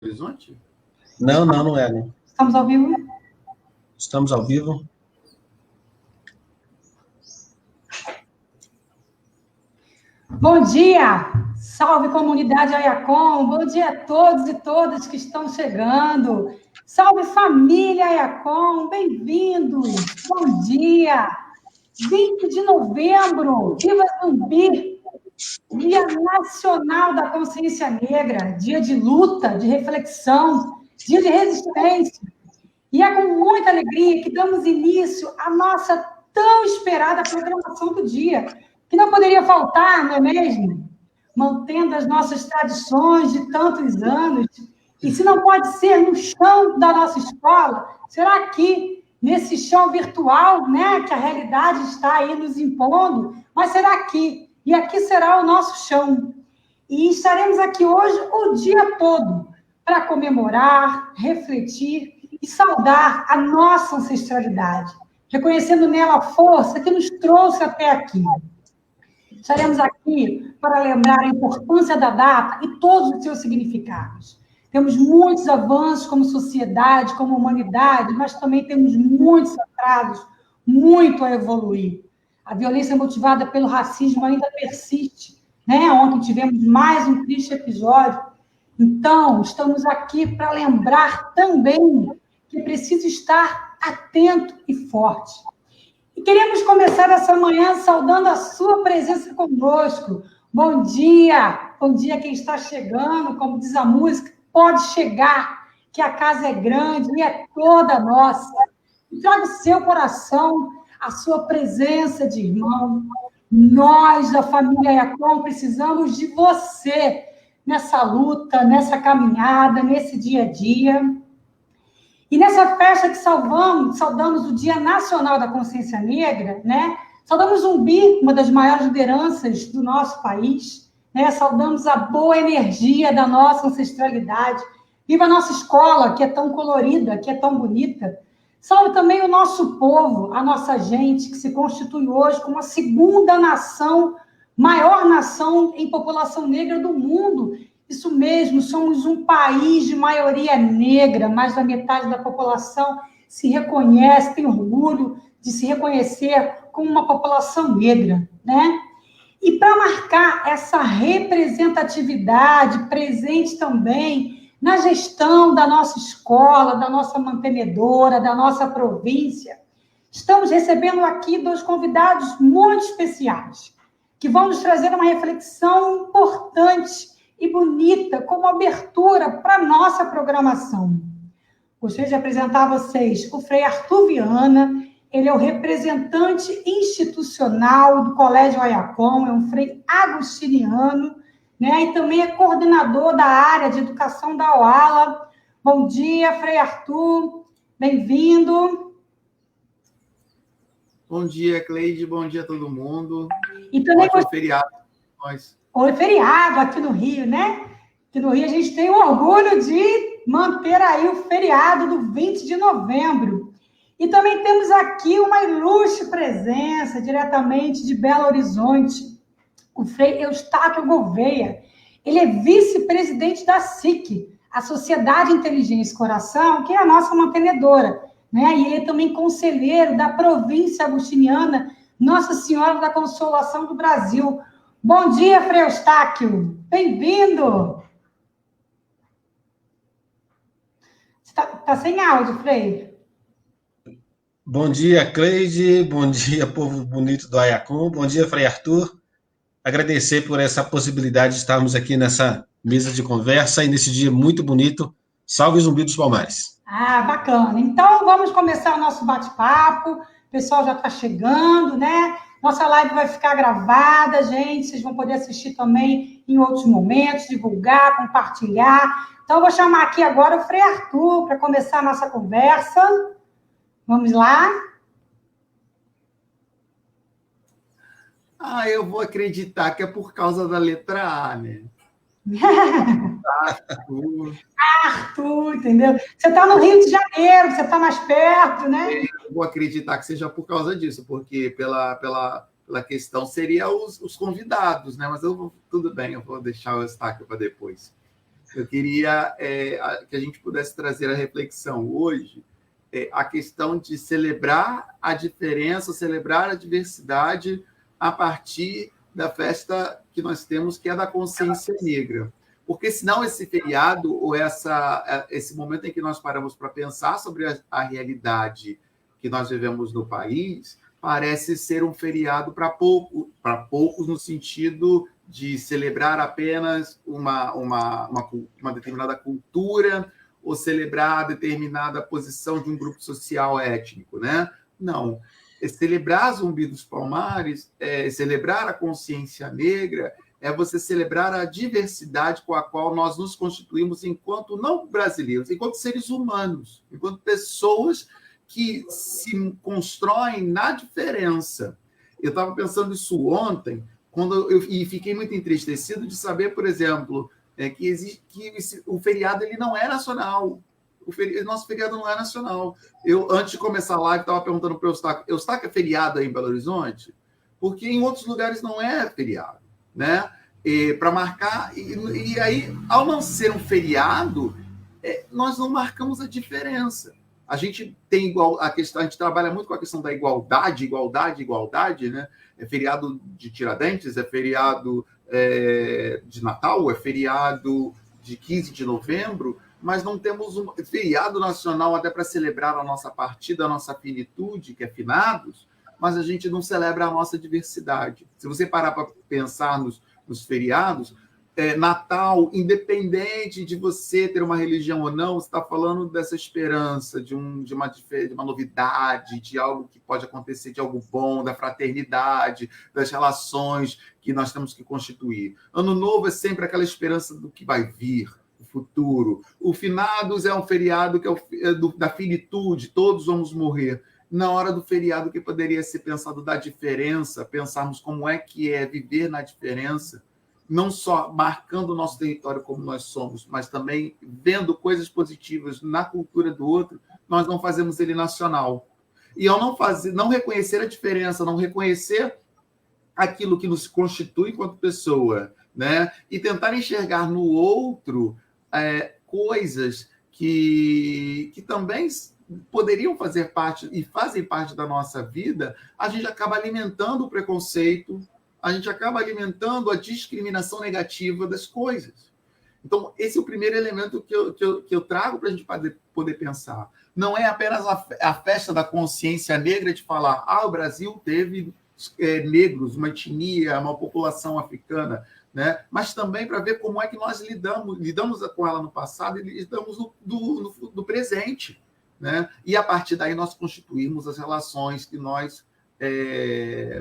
Horizonte? Não é, né? Estamos ao vivo? Estamos ao vivo. Bom dia! Salve, comunidade Ayacon! Bom dia a todos e todas que estão chegando! Salve, família Ayacon! Bem-vindos! Bom dia! 20 de novembro! Viva Zumbi! Dia Nacional da Consciência Negra, dia de luta, de reflexão, dia de resistência. E é com muita alegria que damos início à nossa tão esperada programação do dia, que não poderia faltar, não é mesmo? Mantendo as nossas tradições de tantos anos. E se não pode ser no chão da nossa escola, será aqui, nesse chão virtual, né, que a realidade está aí nos impondo, mas será aqui. E aqui será o nosso chão. E estaremos aqui hoje o dia todo para comemorar, refletir e saudar a nossa ancestralidade, reconhecendo nela a força que nos trouxe até aqui. Estaremos aqui para lembrar a importância da data e todos os seus significados. Temos muitos avanços como sociedade, como humanidade, mas também temos muitos atrasos, muito a evoluir. A violência motivada pelo racismo ainda persiste, né? Ontem tivemos mais um triste episódio. Então, estamos aqui para lembrar também que é preciso estar atento e forte. E queremos começar essa manhã saudando a sua presença conosco. Bom dia quem está chegando, como diz a música, pode chegar, que a casa é grande e é toda nossa. Traga o seu coração, a sua presença de irmão. Nós, da família Ayacon, precisamos de você nessa luta, nessa caminhada, nesse dia a dia. E nessa festa que saudamos o Dia Nacional da Consciência Negra, né? Saudamos Zumbi, uma das maiores lideranças do nosso país, né? Saudamos a boa energia da nossa ancestralidade. Viva a nossa escola, que é tão colorida, que é tão bonita. Salve também o nosso povo, a nossa gente, que se constitui hoje como a segunda nação, maior nação em população negra do mundo. Isso mesmo, somos um país de maioria negra, mais da metade da população se reconhece, tem orgulho de se reconhecer como uma população negra, né? E para marcar essa representatividade presente também na gestão da nossa escola, da nossa mantenedora, da nossa província, estamos recebendo aqui dois convidados muito especiais, que vão nos trazer uma reflexão importante e bonita, como abertura para a nossa programação. Gostaria de apresentar a vocês o Frei Arthur Viana. Ele é o representante institucional do Colégio Ayacon, é um frei agostiniano, né? E também é coordenador da área de educação da OALA. Bom dia, Frei Arthur, bem-vindo. Bom dia, Cleide, bom dia a todo mundo. E também ótimo feriado para nós. Hoje é feriado aqui no Rio, né? Aqui no Rio a gente tem o orgulho de manter aí o feriado do 20 de novembro. E também temos aqui uma ilustre presença, diretamente de Belo Horizonte, o Frei Eustáquio Gouveia. Ele é vice-presidente da SIC, a Sociedade Inteligência e Coração, que é a nossa mantenedora, né? E ele é também conselheiro da província agostiniana Nossa Senhora da Consolação do Brasil. Bom dia, Frei Eustáquio. Bem-vindo. Está sem áudio, Frei. Bom dia, Cleide. Bom dia, povo bonito do Ayacon. Bom dia, Frei Arthur. Agradecer por essa possibilidade de estarmos aqui nessa mesa de conversa e nesse dia muito bonito. Salve Zumbi dos Palmares. Ah, bacana. Então, vamos começar o nosso bate-papo. O pessoal já está chegando, né? Nossa live vai ficar gravada, gente. Vocês vão poder assistir também em outros momentos, divulgar, compartilhar. Então, eu vou chamar aqui agora o Frei Arthur para começar a nossa conversa. Vamos lá? Eu vou acreditar que é por causa da letra A, né? Arthur, entendeu? Você está no Rio de Janeiro, você está mais perto, né? Eu vou acreditar que seja por causa disso, porque pela questão seria os convidados, né? Mas tudo bem, eu vou deixar o Eustáquio para depois. Eu queria que a gente pudesse trazer a reflexão hoje, a questão de celebrar a diferença, celebrar a diversidade a partir da festa que nós temos, que é da consciência negra. Porque senão esse feriado ou esse momento em que nós paramos para pensar sobre a realidade que nós vivemos no país, parece ser um feriado para poucos no sentido de celebrar apenas uma determinada cultura ou celebrar determinada posição de um grupo social étnico, né? Não. Celebrar Zumbi dos Palmares, celebrar a consciência negra, é você celebrar a diversidade com a qual nós nos constituímos enquanto não brasileiros, enquanto seres humanos, enquanto pessoas que se constroem na diferença. Eu estava pensando isso ontem, e fiquei muito entristecido de saber, por exemplo, que o feriado ele não é nacional. Nosso feriado não é nacional. Eu, antes de começar a live, estava perguntando para o Eustáquio, é feriado aí em Belo Horizonte? Porque em outros lugares não é feriado, né? Para marcar... E aí, ao não ser um feriado, nós não marcamos a diferença. A gente tem a gente trabalha muito com a questão da igualdade, né? É feriado de Tiradentes, é feriado de Natal, é feriado de 15 de novembro, mas não temos um feriado nacional até para celebrar a nossa partida, a nossa finitude, que é finados, mas a gente não celebra a nossa diversidade. Se você parar para pensar nos feriados, Natal, independente de você ter uma religião ou não, você está falando dessa esperança, de uma novidade, de algo que pode acontecer, de algo bom, da fraternidade, das relações que nós temos que constituir. Ano Novo é sempre aquela esperança do que vai vir, o futuro. O Finados é um feriado que é da finitude, todos vamos morrer. Na hora do feriado que poderia ser pensado da diferença, pensarmos como é que é viver na diferença, não só marcando o nosso território como nós somos, mas também vendo coisas positivas na cultura do outro, nós não fazemos ele nacional. E ao não reconhecer a diferença, não reconhecer aquilo que nos constitui enquanto pessoa, né? E tentar enxergar no outro coisas que também poderiam fazer parte e fazem parte da nossa vida, a gente acaba alimentando o preconceito, a gente acaba alimentando a discriminação negativa das coisas. Então, esse é o primeiro elemento que eu trago para a gente poder pensar. Não é apenas a festa da consciência negra de falar o Brasil teve negros, uma etnia, uma população africana, né? Mas também para ver como é que nós lidamos com ela no passado e lidamos no presente, né? E, a partir daí, nós constituímos as relações que nós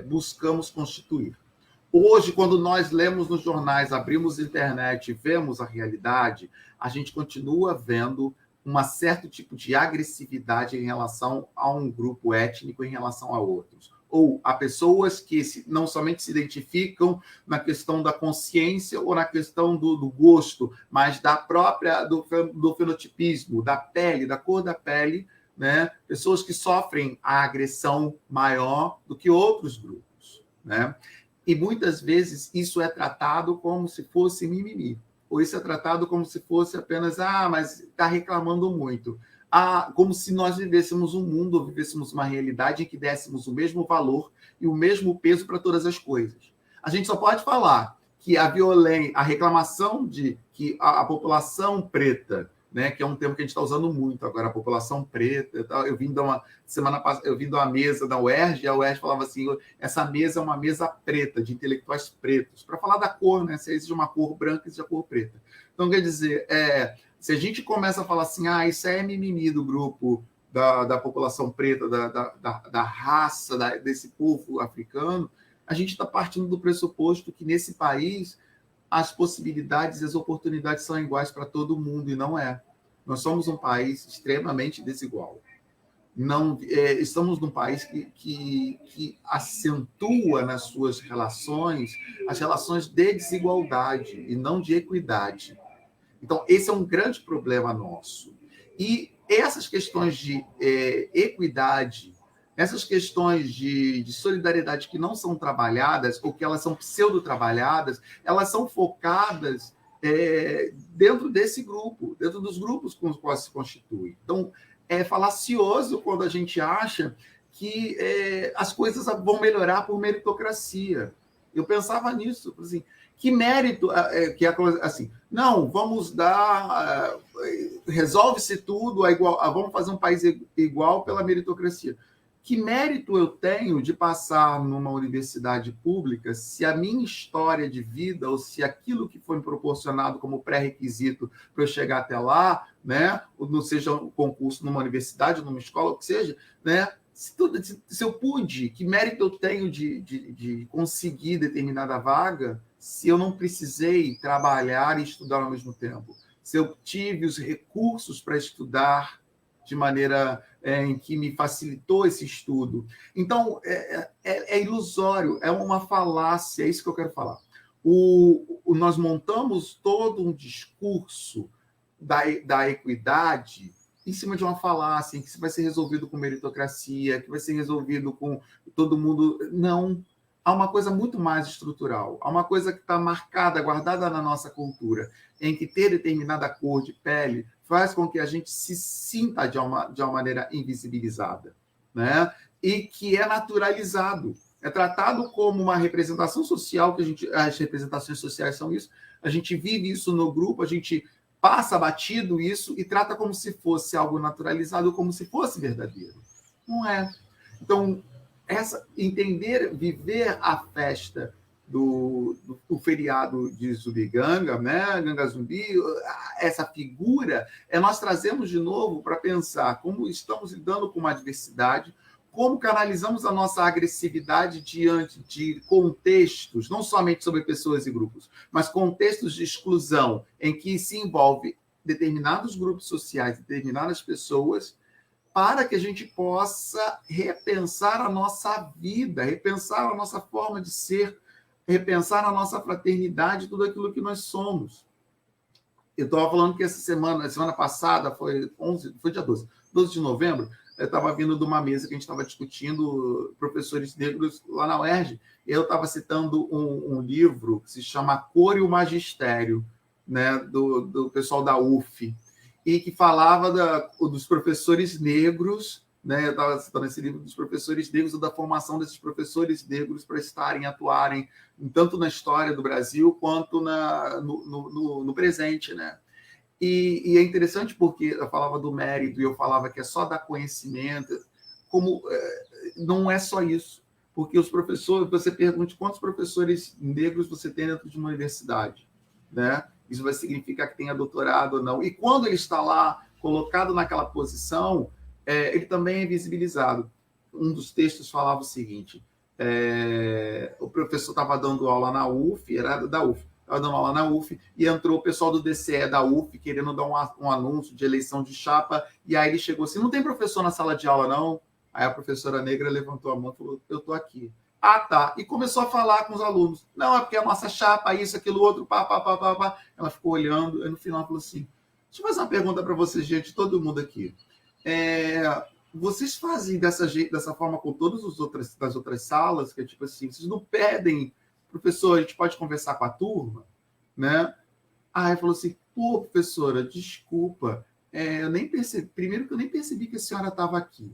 buscamos constituir. Hoje, quando nós lemos nos jornais, abrimos a internet e vemos a realidade, a gente continua vendo um certo tipo de agressividade em relação a um grupo étnico em relação a outros. Ou a pessoas que não somente se identificam na questão da consciência ou na questão do gosto, mas do fenotipismo, da pele, da cor da pele, né? Pessoas que sofrem a agressão maior do que outros grupos, né? E muitas vezes isso é tratado como se fosse mimimi. Ou isso é tratado como se fosse apenas, mas está reclamando muito. Como se nós vivêssemos um mundo, vivêssemos uma realidade em que dessemos o mesmo valor e o mesmo peso para todas as coisas. A gente só pode falar que a violência, a reclamação de que a população preta, né, que é um termo que a gente está usando muito agora, a população preta. Eu vim de uma mesa da UERJ, e a UERJ falava assim, essa mesa é uma mesa preta, de intelectuais pretos, para falar da cor, né, se existe uma cor branca, existe a cor preta. Então, quer dizer, se a gente começa a falar assim, isso é mimimi do grupo da população preta, da raça, desse povo africano, a gente está partindo do pressuposto que nesse país as possibilidades e as oportunidades são iguais para todo mundo, e não é. Nós somos um país extremamente desigual. Estamos num país que acentua nas suas relações as relações de desigualdade e não de equidade. Então, esse é um grande problema nosso. E essas questões de equidade, essas questões de solidariedade que não são trabalhadas, ou que elas são pseudo-trabalhadas, elas são focadas dentro desse grupo, dentro dos grupos com os quais se constitui. Então, é falacioso quando a gente acha que as coisas vão melhorar por meritocracia. Eu pensava nisso, assim, que mérito, que é assim, não, vamos dar, resolve-se tudo, vamos fazer um país igual pela meritocracia. Que mérito eu tenho de passar numa universidade pública se a minha história de vida, ou se aquilo que foi me proporcionado como pré-requisito para eu chegar até lá, né, ou não seja um concurso numa universidade, numa escola, o que seja, né, se eu pude, que mérito eu tenho de conseguir determinada vaga se eu não precisei trabalhar e estudar ao mesmo tempo? Se eu tive os recursos para estudar de maneira em que me facilitou esse estudo. Então, é ilusório, é uma falácia, é isso que eu quero falar. Nós montamos todo um discurso da equidade em cima de uma falácia, em que isso vai ser resolvido com meritocracia, que vai ser resolvido com todo mundo. Não. Há uma coisa muito mais estrutural, há uma coisa que está marcada, guardada na nossa cultura, em que ter determinada cor de pele faz com que a gente se sinta de uma maneira invisibilizada, né? E que é naturalizado, é tratado como uma representação social, as representações sociais são isso, a gente vive isso no grupo, a gente passa batido isso e trata como se fosse algo naturalizado, como se fosse verdadeiro. Não é. Então, viver a festa do feriado de Zubiganga, né? Ganga Zumbi, essa figura, nós trazemos de novo para pensar como estamos lidando com uma diversidade, como canalizamos a nossa agressividade diante de contextos, não somente sobre pessoas e grupos, mas contextos de exclusão, em que se envolve determinados grupos sociais, determinadas pessoas, para que a gente possa repensar a nossa vida, repensar a nossa forma de ser, repensar a nossa fraternidade, tudo aquilo que nós somos. Eu estava falando que essa semana passada, foi dia 12 de novembro, eu estava vindo de uma mesa que a gente estava discutindo professores negros lá na UERJ, e eu estava citando um livro que se chama A Cor e o Magistério, né, do pessoal da UF, e que falava dos professores negros, né? Eu estava citando esse livro dos professores negros, ou da formação desses professores negros para atuarem tanto na história do Brasil quanto no presente, né? E é interessante porque eu falava do mérito e eu falava que é só dar conhecimento, como não é só isso, porque os professores, você pergunte quantos professores negros você tem dentro de uma universidade, né? Isso vai significar que tenha doutorado ou não. E quando ele está lá, colocado naquela posição, ele também é visibilizado. Um dos textos falava o seguinte, o professor estava dando aula na UF, era da UF, estava dando aula na UF, e entrou o pessoal do DCE da UF, querendo dar um anúncio de eleição de chapa, e aí ele chegou assim, não tem professor na sala de aula, não? Aí a professora negra levantou a mão e falou, eu estou aqui. Ah, tá. E começou a falar com os alunos. Não, é porque a nossa chapa, isso, aquilo, outro, pá. Ela ficou olhando, e no final falou assim, deixa eu fazer uma pergunta para vocês, gente, todo mundo aqui. Vocês fazem dessa forma com todas das outras salas, que é tipo assim, vocês não pedem, professor, a gente pode conversar com a turma? Né? Aí falou assim, pô, professora, desculpa, eu nem percebi, primeiro que eu nem percebi que a senhora estava aqui.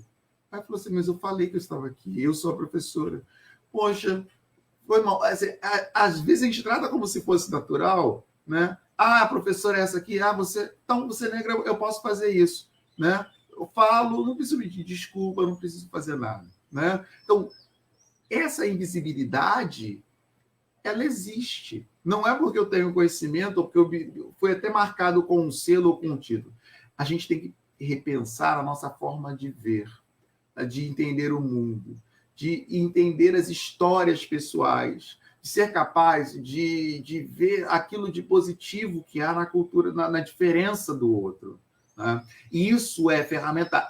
Aí falou assim, mas eu falei que eu estava aqui, eu sou a professora. Poxa, foi mal. Assim, às vezes a gente trata como se fosse natural, né? Ah, a professora é essa aqui, então você é negra, eu posso fazer isso, né? Eu falo, não preciso pedir desculpa, não preciso fazer nada, né? Então, essa invisibilidade, ela existe. Não é porque eu tenho conhecimento, ou porque foi até marcado com um selo ou com um título. A gente tem que repensar a nossa forma de ver, de entender o mundo, de entender as histórias pessoais, de ser capaz de ver aquilo de positivo que há na cultura, na diferença do outro. Né? E isso é ferramenta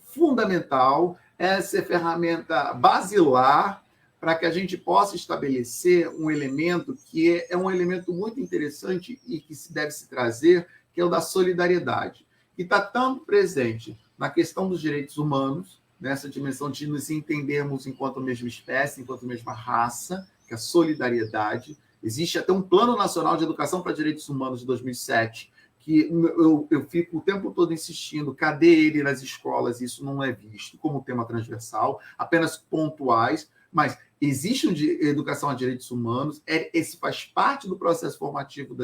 fundamental, essa é ferramenta basilar para que a gente possa estabelecer um elemento que é um elemento muito interessante e que se deve se trazer, que é o da solidariedade, que está tão presente na questão dos direitos humanos, nessa dimensão de nos entendermos enquanto mesma espécie, enquanto mesma raça, que é a solidariedade, Existe até um Plano Nacional de Educação para Direitos Humanos de 2007, que eu fico o tempo todo insistindo, cadê ele nas escolas? Isso não é visto como tema transversal, apenas pontuais, mas existe educação a direitos humanos, esse faz parte do processo formativo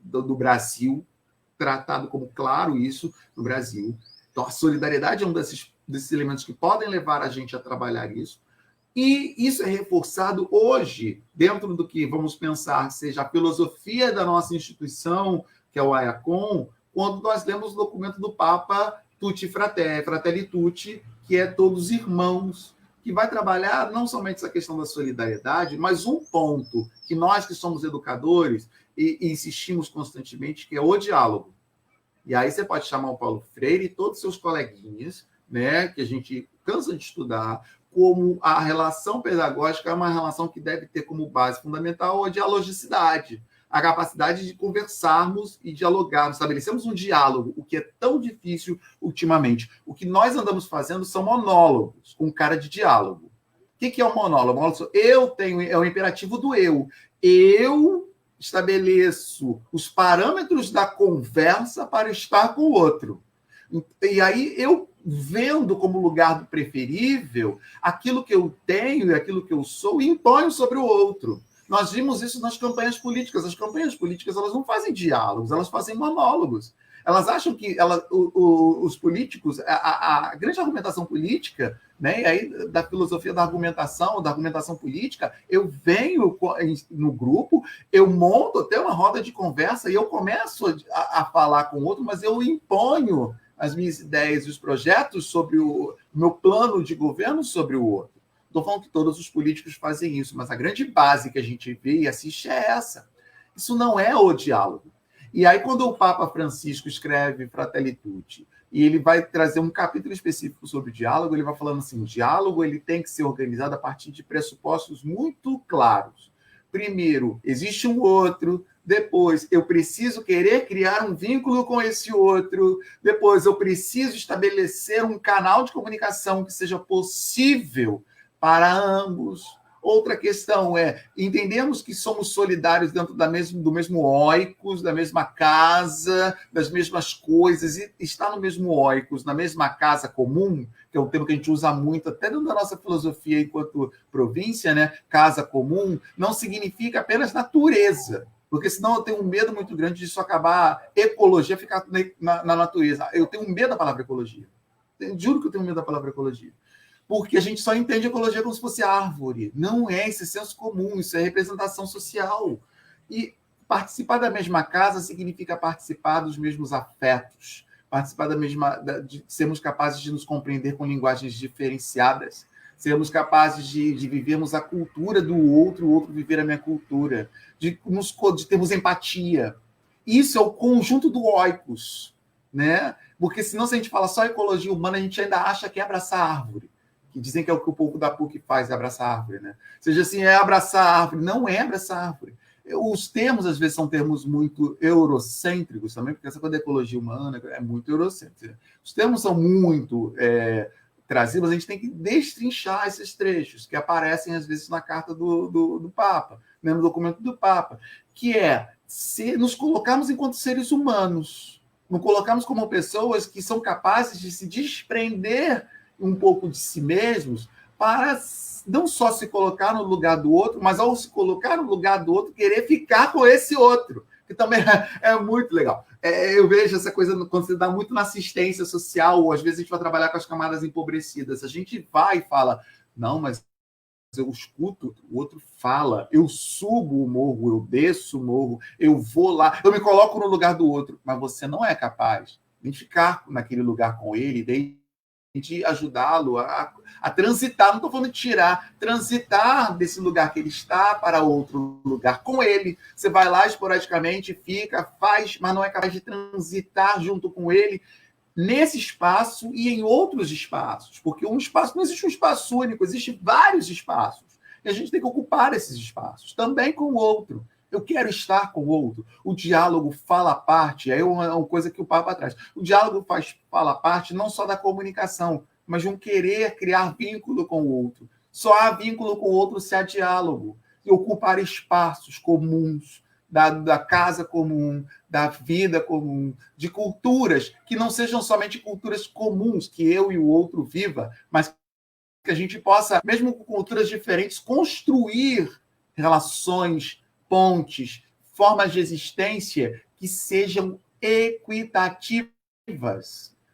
do Brasil, tratado como claro isso no Brasil. Então, a solidariedade é um desses elementos que podem levar a gente a trabalhar isso, e isso é reforçado hoje, dentro do que vamos pensar seja a filosofia da nossa instituição, que é o AIACOM, quando nós lemos o documento do Papa Tutti Fratelli Tutti, que é todos irmãos, que vai trabalhar não somente essa questão da solidariedade, mas um ponto que nós que somos educadores e insistimos constantemente, que é o diálogo. E aí você pode chamar o Paulo Freire e todos os seus coleguinhas, né, que a gente cansa de estudar, como a relação pedagógica é uma relação que deve ter como base fundamental a dialogicidade, a capacidade de conversarmos e dialogarmos, estabelecermos um diálogo, o que é tão difícil ultimamente. O que nós andamos fazendo são monólogos, com cara de diálogo. O que é um monólogo? É o imperativo do eu. Eu estabeleço os parâmetros da conversa para estar com o outro. E aí eu vendo como lugar do preferível aquilo que eu tenho e aquilo que eu sou e imponho sobre o outro. Nós vimos isso nas campanhas políticas. As campanhas políticas elas não fazem diálogos, elas fazem monólogos. Elas acham que os políticos, a grande argumentação política, né, e aí da filosofia da argumentação política, eu venho no grupo, eu monto até uma roda de conversa e eu começo a falar com o outro, mas eu imponho as minhas ideias e os projetos sobre o meu plano de governo sobre o outro. Estou falando que todos os políticos fazem isso, mas a grande base que a gente vê e assiste é essa. Isso não é o diálogo. E aí, quando o Papa Francisco escreve Fratelli Tutti, e ele vai trazer um capítulo específico sobre o diálogo, ele vai falando assim, o diálogo ele tem que ser organizado a partir de pressupostos muito claros. Primeiro, existe um outro. Depois, eu preciso querer criar um vínculo com esse outro. Depois, eu preciso estabelecer um canal de comunicação que seja possível para ambos. Outra questão é, entendemos que somos solidários dentro do mesmo oikos, da mesma casa, das mesmas coisas, e estar no mesmo oikos, na mesma casa comum, que é um termo que a gente usa muito, até dentro da nossa filosofia enquanto província, né? Casa comum, não significa apenas natureza, porque senão eu tenho um medo muito grande disso acabar ecologia, ficar na natureza. Eu tenho medo da palavra ecologia. Juro que eu tenho medo da palavra ecologia. Porque a gente só entende ecologia como se fosse árvore. Não é, isso é senso comum, isso é representação social. E participar da mesma casa significa participar dos mesmos afetos, participar de sermos capazes de nos compreender com linguagens diferenciadas, sermos capazes de vivermos a cultura do outro, o outro viver a minha cultura, de termos empatia. Isso é o conjunto do oikos, né? Porque senão, se a gente fala só ecologia humana, a gente ainda acha que é abraçar a árvore, que dizem que é o que o povo da PUC faz, é abraçar a árvore, né? Seja assim, é abraçar a árvore. Não é abraçar a árvore. Os termos, às vezes, são termos muito eurocêntricos também, porque essa coisa da ecologia humana é muito eurocêntrica. Os termos são muito trazidos, a gente tem que destrinchar esses trechos que aparecem, às vezes, na carta do Papa, né, no documento do Papa, que é nos colocarmos enquanto seres humanos, nos colocarmos como pessoas que são capazes de se desprender um pouco de si mesmos para não só se colocar no lugar do outro, mas ao se colocar no lugar do outro, querer ficar com esse outro, que também é muito legal. Eu vejo essa coisa quando você dá muito na assistência social, ou às vezes a gente vai trabalhar com as camadas empobrecidas, a gente vai e fala, não, mas eu escuto, o outro fala, eu subo o morro, eu desço o morro, eu vou lá, eu me coloco no lugar do outro, mas você não é capaz de ficar naquele lugar com ele, de ajudá-lo a transitar, não estou falando de tirar, transitar desse lugar que ele está para outro lugar com ele. Você vai lá esporadicamente, fica, faz, mas não é capaz de transitar junto com ele nesse espaço e em outros espaços, porque um espaço não existe um espaço único, existem vários espaços, e a gente tem que ocupar esses espaços, também com o outro. Eu quero estar com o outro. O diálogo fala parte, é uma coisa que o Papa traz. O diálogo fala parte não só da comunicação, mas de um querer criar vínculo com o outro. Só há vínculo com o outro se há diálogo. e ocupar espaços comuns, da casa comum, da vida comum, de culturas que não sejam somente culturas comuns, que eu e o outro viva, mas que a gente possa, mesmo com culturas diferentes, construir relações, pontes, formas de existência que sejam equitativas.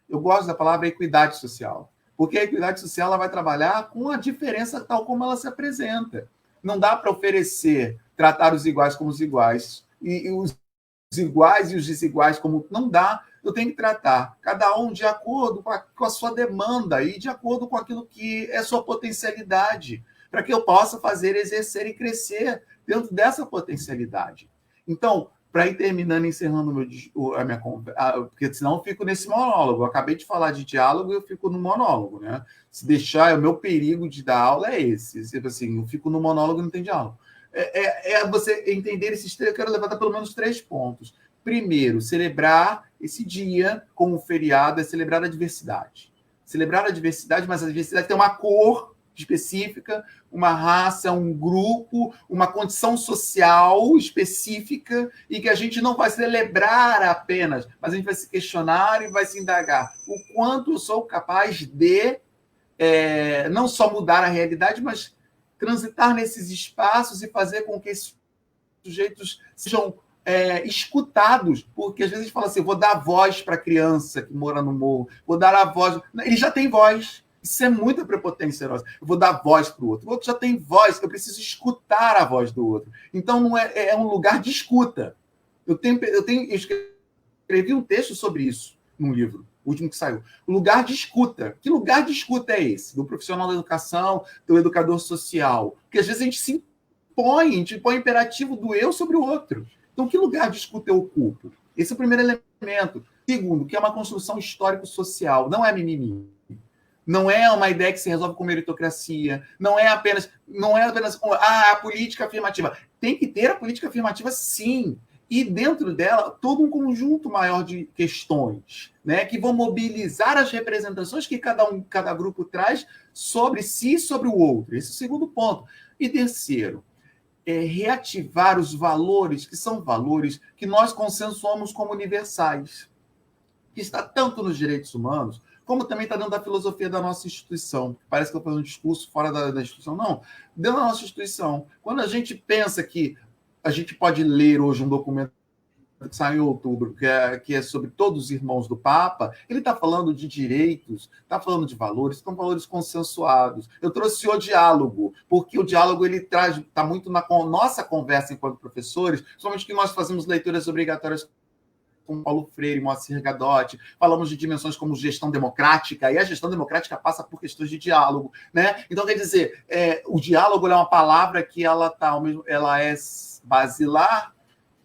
Eu gosto da palavra equidade social, porque a equidade social ela vai trabalhar com a diferença tal como ela se apresenta. Não dá para oferecer, tratar os iguais como os iguais, e os iguais e os desiguais como... Não dá. Eu tenho que tratar cada um de acordo com a sua demanda e de acordo com aquilo que é sua potencialidade, para que eu possa fazer, exercer e crescer dentro dessa potencialidade. Então, para ir terminando, encerrando a minha conversa, porque senão eu fico nesse monólogo. Eu acabei de falar de diálogo e eu fico no monólogo, né? Se deixar, o meu perigo de dar aula é esse. Assim, eu fico no monólogo e não tem diálogo. Você entender esses três, eu quero levantar pelo menos 3 pontos. Primeiro, celebrar esse dia como feriado é celebrar a diversidade. Celebrar a diversidade, mas a diversidade tem uma cor específica, uma raça, um grupo, uma condição social específica, e que a gente não vai celebrar apenas, mas a gente vai se questionar e vai se indagar o quanto eu sou capaz de não só mudar a realidade, mas transitar nesses espaços e fazer com que esses sujeitos sejam escutados, porque às vezes a gente fala assim, vou dar voz para a criança que mora no morro, vou dar a voz... Ele já tem voz. Isso é muita prepotência nossa. Eu vou dar voz para o outro já tem voz, eu preciso escutar a voz do outro. Então, não é um lugar de escuta. Eu escrevi um texto sobre isso num livro, o último que saiu. O lugar de escuta. Que lugar de escuta é esse? Do profissional da educação, do educador social. Porque às vezes a gente põe imperativo do eu sobre o outro. Então, que lugar de escuta eu ocupo? Esse é o primeiro elemento. Segundo, que é uma construção histórico-social, não é mimimi. Não é uma ideia que se resolve com meritocracia, não é apenas a política afirmativa. Tem que ter a política afirmativa, sim. E dentro dela, todo um conjunto maior de questões, né, que vão mobilizar as representações que cada grupo traz sobre si e sobre o outro. Esse é o segundo ponto. E terceiro, reativar os valores, que são valores que nós consensuamos como universais, que está tanto nos direitos humanos, como também está dentro da filosofia da nossa instituição. Parece que eu estou fazendo um discurso fora da instituição. Não, dentro da nossa instituição. Quando a gente pensa que a gente pode ler hoje um documento que saiu em outubro, que é sobre todos os irmãos do Papa, ele está falando de direitos, está falando de valores, são valores consensuados. Eu trouxe o diálogo, porque o diálogo ele está muito na nossa conversa enquanto professores, somente que nós fazemos leituras obrigatórias com Paulo Freire, Moacir Gadotti, falamos de dimensões como gestão democrática, e a gestão democrática passa por questões de diálogo, né? Então, quer dizer, o diálogo é uma palavra que ela é basilar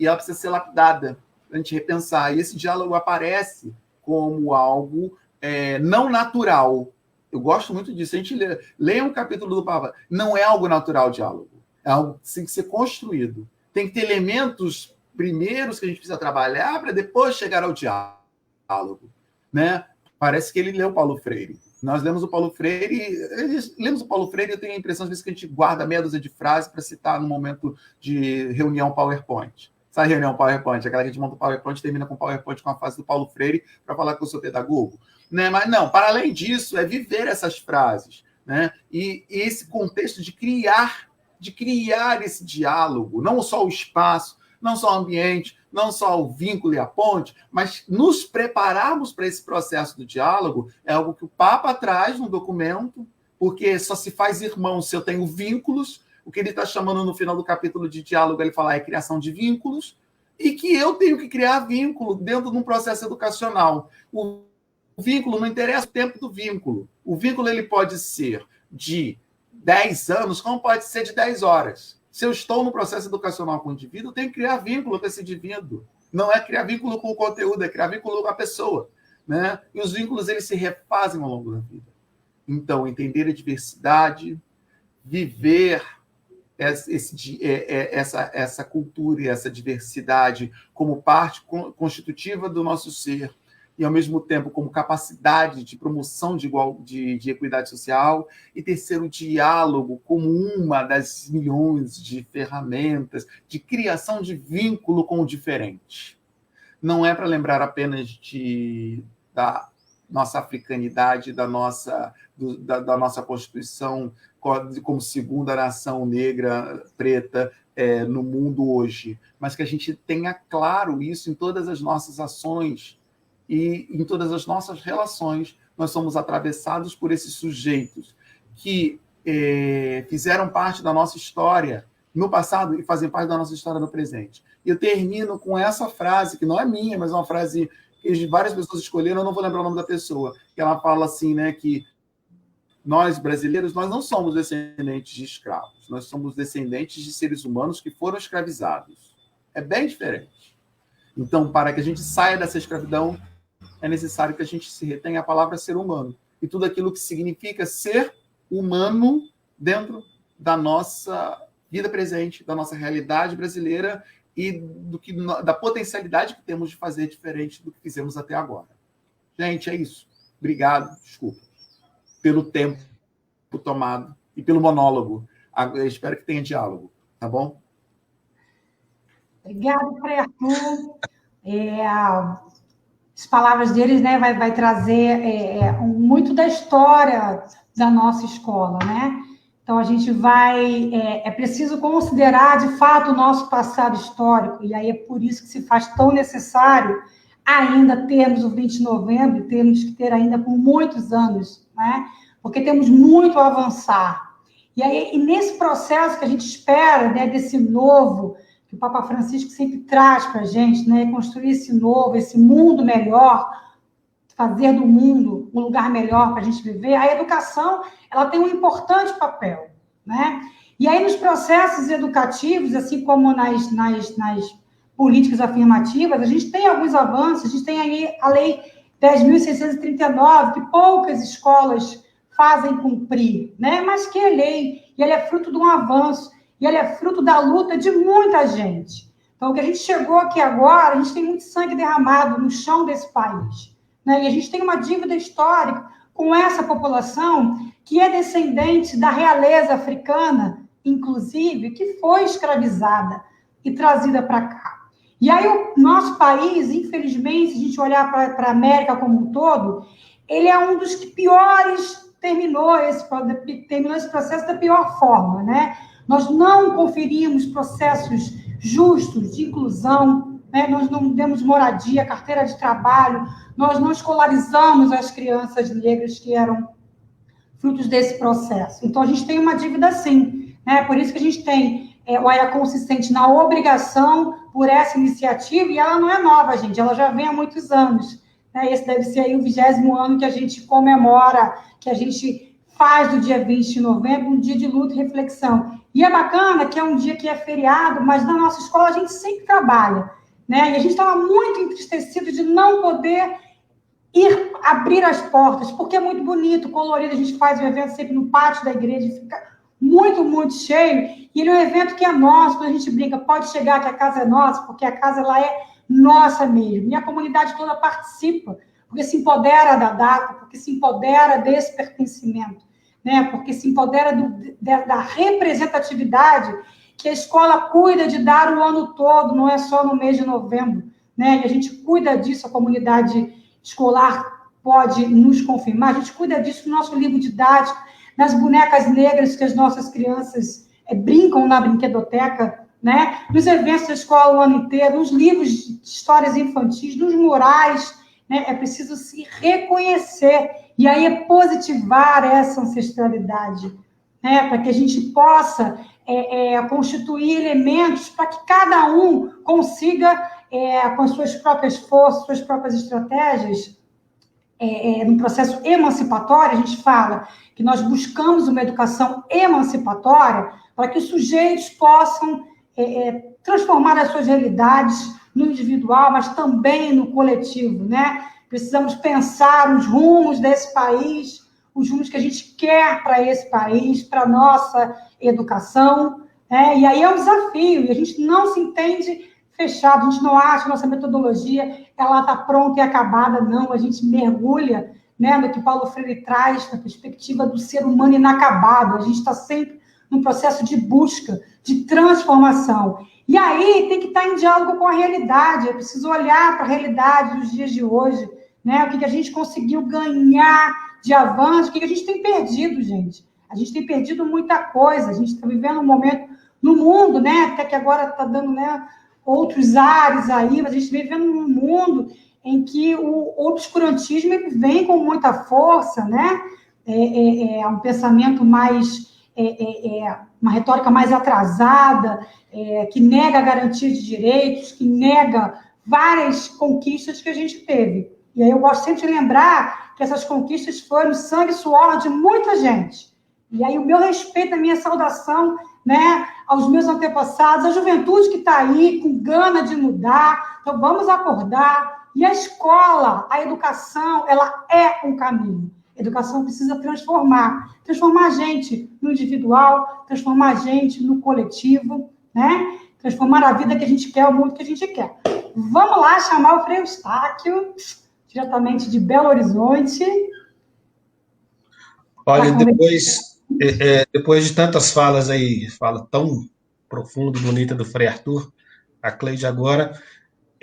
e ela precisa ser lapidada, para a gente repensar. E esse diálogo aparece como algo não natural. Eu gosto muito disso. A gente lê um capítulo do Papa, não é algo natural o diálogo, é algo que tem que ser construído. Tem que ter elementos primeiros que a gente precisa trabalhar para depois chegar ao diálogo, né? Parece que ele leu Paulo Freire. Nós lemos o Paulo Freire, eu tenho a impressão às vezes que a gente guarda meia dúzia de frases para citar no momento de reunião PowerPoint. Sabe reunião PowerPoint? Aquela que a gente monta o PowerPoint e termina com o PowerPoint com a frase do Paulo Freire para falar que eu sou pedagogo. Né? Mas não, para além disso, é viver essas frases, né? E esse contexto de criar esse diálogo, não só o espaço, não só o ambiente, não só o vínculo e a ponte, mas nos prepararmos para esse processo do diálogo é algo que o Papa traz no documento, porque só se faz irmão se eu tenho vínculos. O que ele está chamando no final do capítulo de diálogo, ele fala, é criação de vínculos, e que eu tenho que criar vínculo dentro de um processo educacional. O vínculo não interessa o tempo do vínculo. O vínculo ele pode ser de 10 anos, como pode ser de 10 horas. Se eu estou no processo educacional com o indivíduo, eu tenho que criar vínculo com esse indivíduo. Não é criar vínculo com o conteúdo, é criar vínculo com a pessoa. Né? E os vínculos eles se refazem ao longo da vida. Então, entender a diversidade, viver essa cultura e essa diversidade como parte constitutiva do nosso ser. e, ao mesmo tempo, como capacidade de promoção de equidade social, e terceiro, o diálogo como uma das milhões de ferramentas de criação de vínculo com o diferente. Não é para lembrar apenas da nossa africanidade, da nossa Constituição como segunda nação negra, preta, no mundo hoje, mas que a gente tenha claro isso em todas as nossas ações e em todas as nossas relações. Nós somos atravessados por esses sujeitos que fizeram parte da nossa história no passado e fazem parte da nossa história no presente. E eu termino com essa frase, que não é minha, mas é uma frase que várias pessoas escolheram, eu não vou lembrar o nome da pessoa, que ela fala assim, né, que nós, brasileiros, nós não somos descendentes de escravos, nós somos descendentes de seres humanos que foram escravizados. É bem diferente. Então, para que a gente saia dessa escravidão, é necessário que a gente se retenha a palavra ser humano e tudo aquilo que significa ser humano dentro da nossa vida presente, da nossa realidade brasileira e da potencialidade que temos de fazer diferente do que fizemos até agora. Gente, é isso. Obrigado, desculpa, pelo tempo tomado e pelo monólogo. Eu espero que tenha diálogo, tá bom? Obrigada, Frei Arthur. As palavras deles, né, vai trazer muito da história da nossa escola, né? Então, a gente é preciso considerar, de fato, o nosso passado histórico, e aí é por isso que se faz tão necessário ainda termos o 20 de novembro, temos que ter ainda por muitos anos, né? Porque temos muito a avançar. E nesse processo que a gente espera, né, desse novo, que o Papa Francisco sempre traz para a gente, né, construir esse novo, esse mundo melhor, fazer do mundo um lugar melhor para a gente viver, a educação ela tem um importante papel, né? E aí, nos processos educativos, assim como nas políticas afirmativas, a gente tem alguns avanços, a gente tem aí a Lei 10.639, que poucas escolas fazem cumprir, né? Mas que é lei, e ela é fruto de um avanço, e ela é fruto da luta de muita gente. Então, o que a gente chegou aqui agora, a gente tem muito sangue derramado no chão desse país, né? E a gente tem uma dívida histórica com essa população que é descendente da realeza africana, inclusive, que foi escravizada e trazida para cá. E aí o nosso país, infelizmente, se a gente olhar para a América como um todo, ele é um dos que piores terminou esse processo da pior forma, né? Nós não conferimos processos justos de inclusão, né? Nós não demos moradia, carteira de trabalho, nós não escolarizamos as crianças negras que eram frutos desse processo. Então, a gente tem uma dívida, sim, né? Por isso que a gente tem o AIACOM se sente na obrigação por essa iniciativa, e ela não é nova, gente, ela já vem há muitos anos, né? Esse deve ser aí o 20º ano que a gente comemora, que a gente faz do dia 20 de novembro um dia de luta e reflexão. E é bacana que é um dia que é feriado, mas na nossa escola a gente sempre trabalha, né? E a gente estava muito entristecido de não poder abrir as portas, porque é muito bonito, colorido, a gente faz o evento sempre no pátio da igreja, fica muito, muito cheio, e ele é um evento que é nosso, quando a gente brinca, pode chegar que a casa é nossa, porque a casa ela é nossa mesmo, e a comunidade toda participa, porque se empodera da data, porque se empodera desse pertencimento, né? Porque se empodera da representatividade que a escola cuida de dar o ano todo, não é só no mês de novembro, né? E a gente cuida disso, a comunidade escolar pode nos confirmar, a gente cuida disso no nosso livro didático, nas bonecas negras que as nossas crianças brincam na brinquedoteca, né? Nos eventos da escola o ano inteiro, nos livros de histórias infantis, nos murais, né? É preciso se reconhecer, e aí é positivar essa ancestralidade, né? Para que a gente possa constituir elementos para que cada um consiga, com as suas próprias forças, suas próprias estratégias, no processo emancipatório, a gente fala que nós buscamos uma educação emancipatória para que os sujeitos possam transformar as suas realidades no individual, mas também no coletivo, né? Precisamos pensar os rumos desse país, os rumos que a gente quer para esse país, para a nossa educação, né? E aí é um desafio, e a gente não se entende fechado, a gente não acha que a nossa metodologia ela está pronta e acabada, não, a gente mergulha, né, no que Paulo Freire traz, na perspectiva do ser humano inacabado, a gente está sempre num processo de busca, de transformação. E aí tem que estar em diálogo com a realidade, é preciso olhar para a realidade dos dias de hoje, né, o que a gente conseguiu ganhar de avanço, o que a gente tem perdido, gente. A gente tem perdido muita coisa, a gente está vivendo um momento no mundo, né, até que agora está dando, né, outros ares aí, mas a gente vem vivendo num mundo em que o obscurantismo ele vem com muita força, né? Um pensamento mais, uma retórica mais atrasada, que nega a garantia de direitos, que nega várias conquistas que a gente teve. E aí eu gosto sempre de lembrar que essas conquistas foram sangue e suor de muita gente. E aí o meu respeito, a minha saudação, né, aos meus antepassados, à juventude que está aí com gana de mudar. Então vamos acordar. E a escola, a educação, ela é um caminho. A educação precisa transformar a gente no individual, transformar a gente no coletivo, né? Transformar a vida que a gente quer, o mundo que a gente quer. Vamos lá chamar o Frei Eustáquio, diretamente de Belo Horizonte. Olha, depois de tantas falas aí, fala tão profunda e bonita do Frei Arthur, a Cleide agora,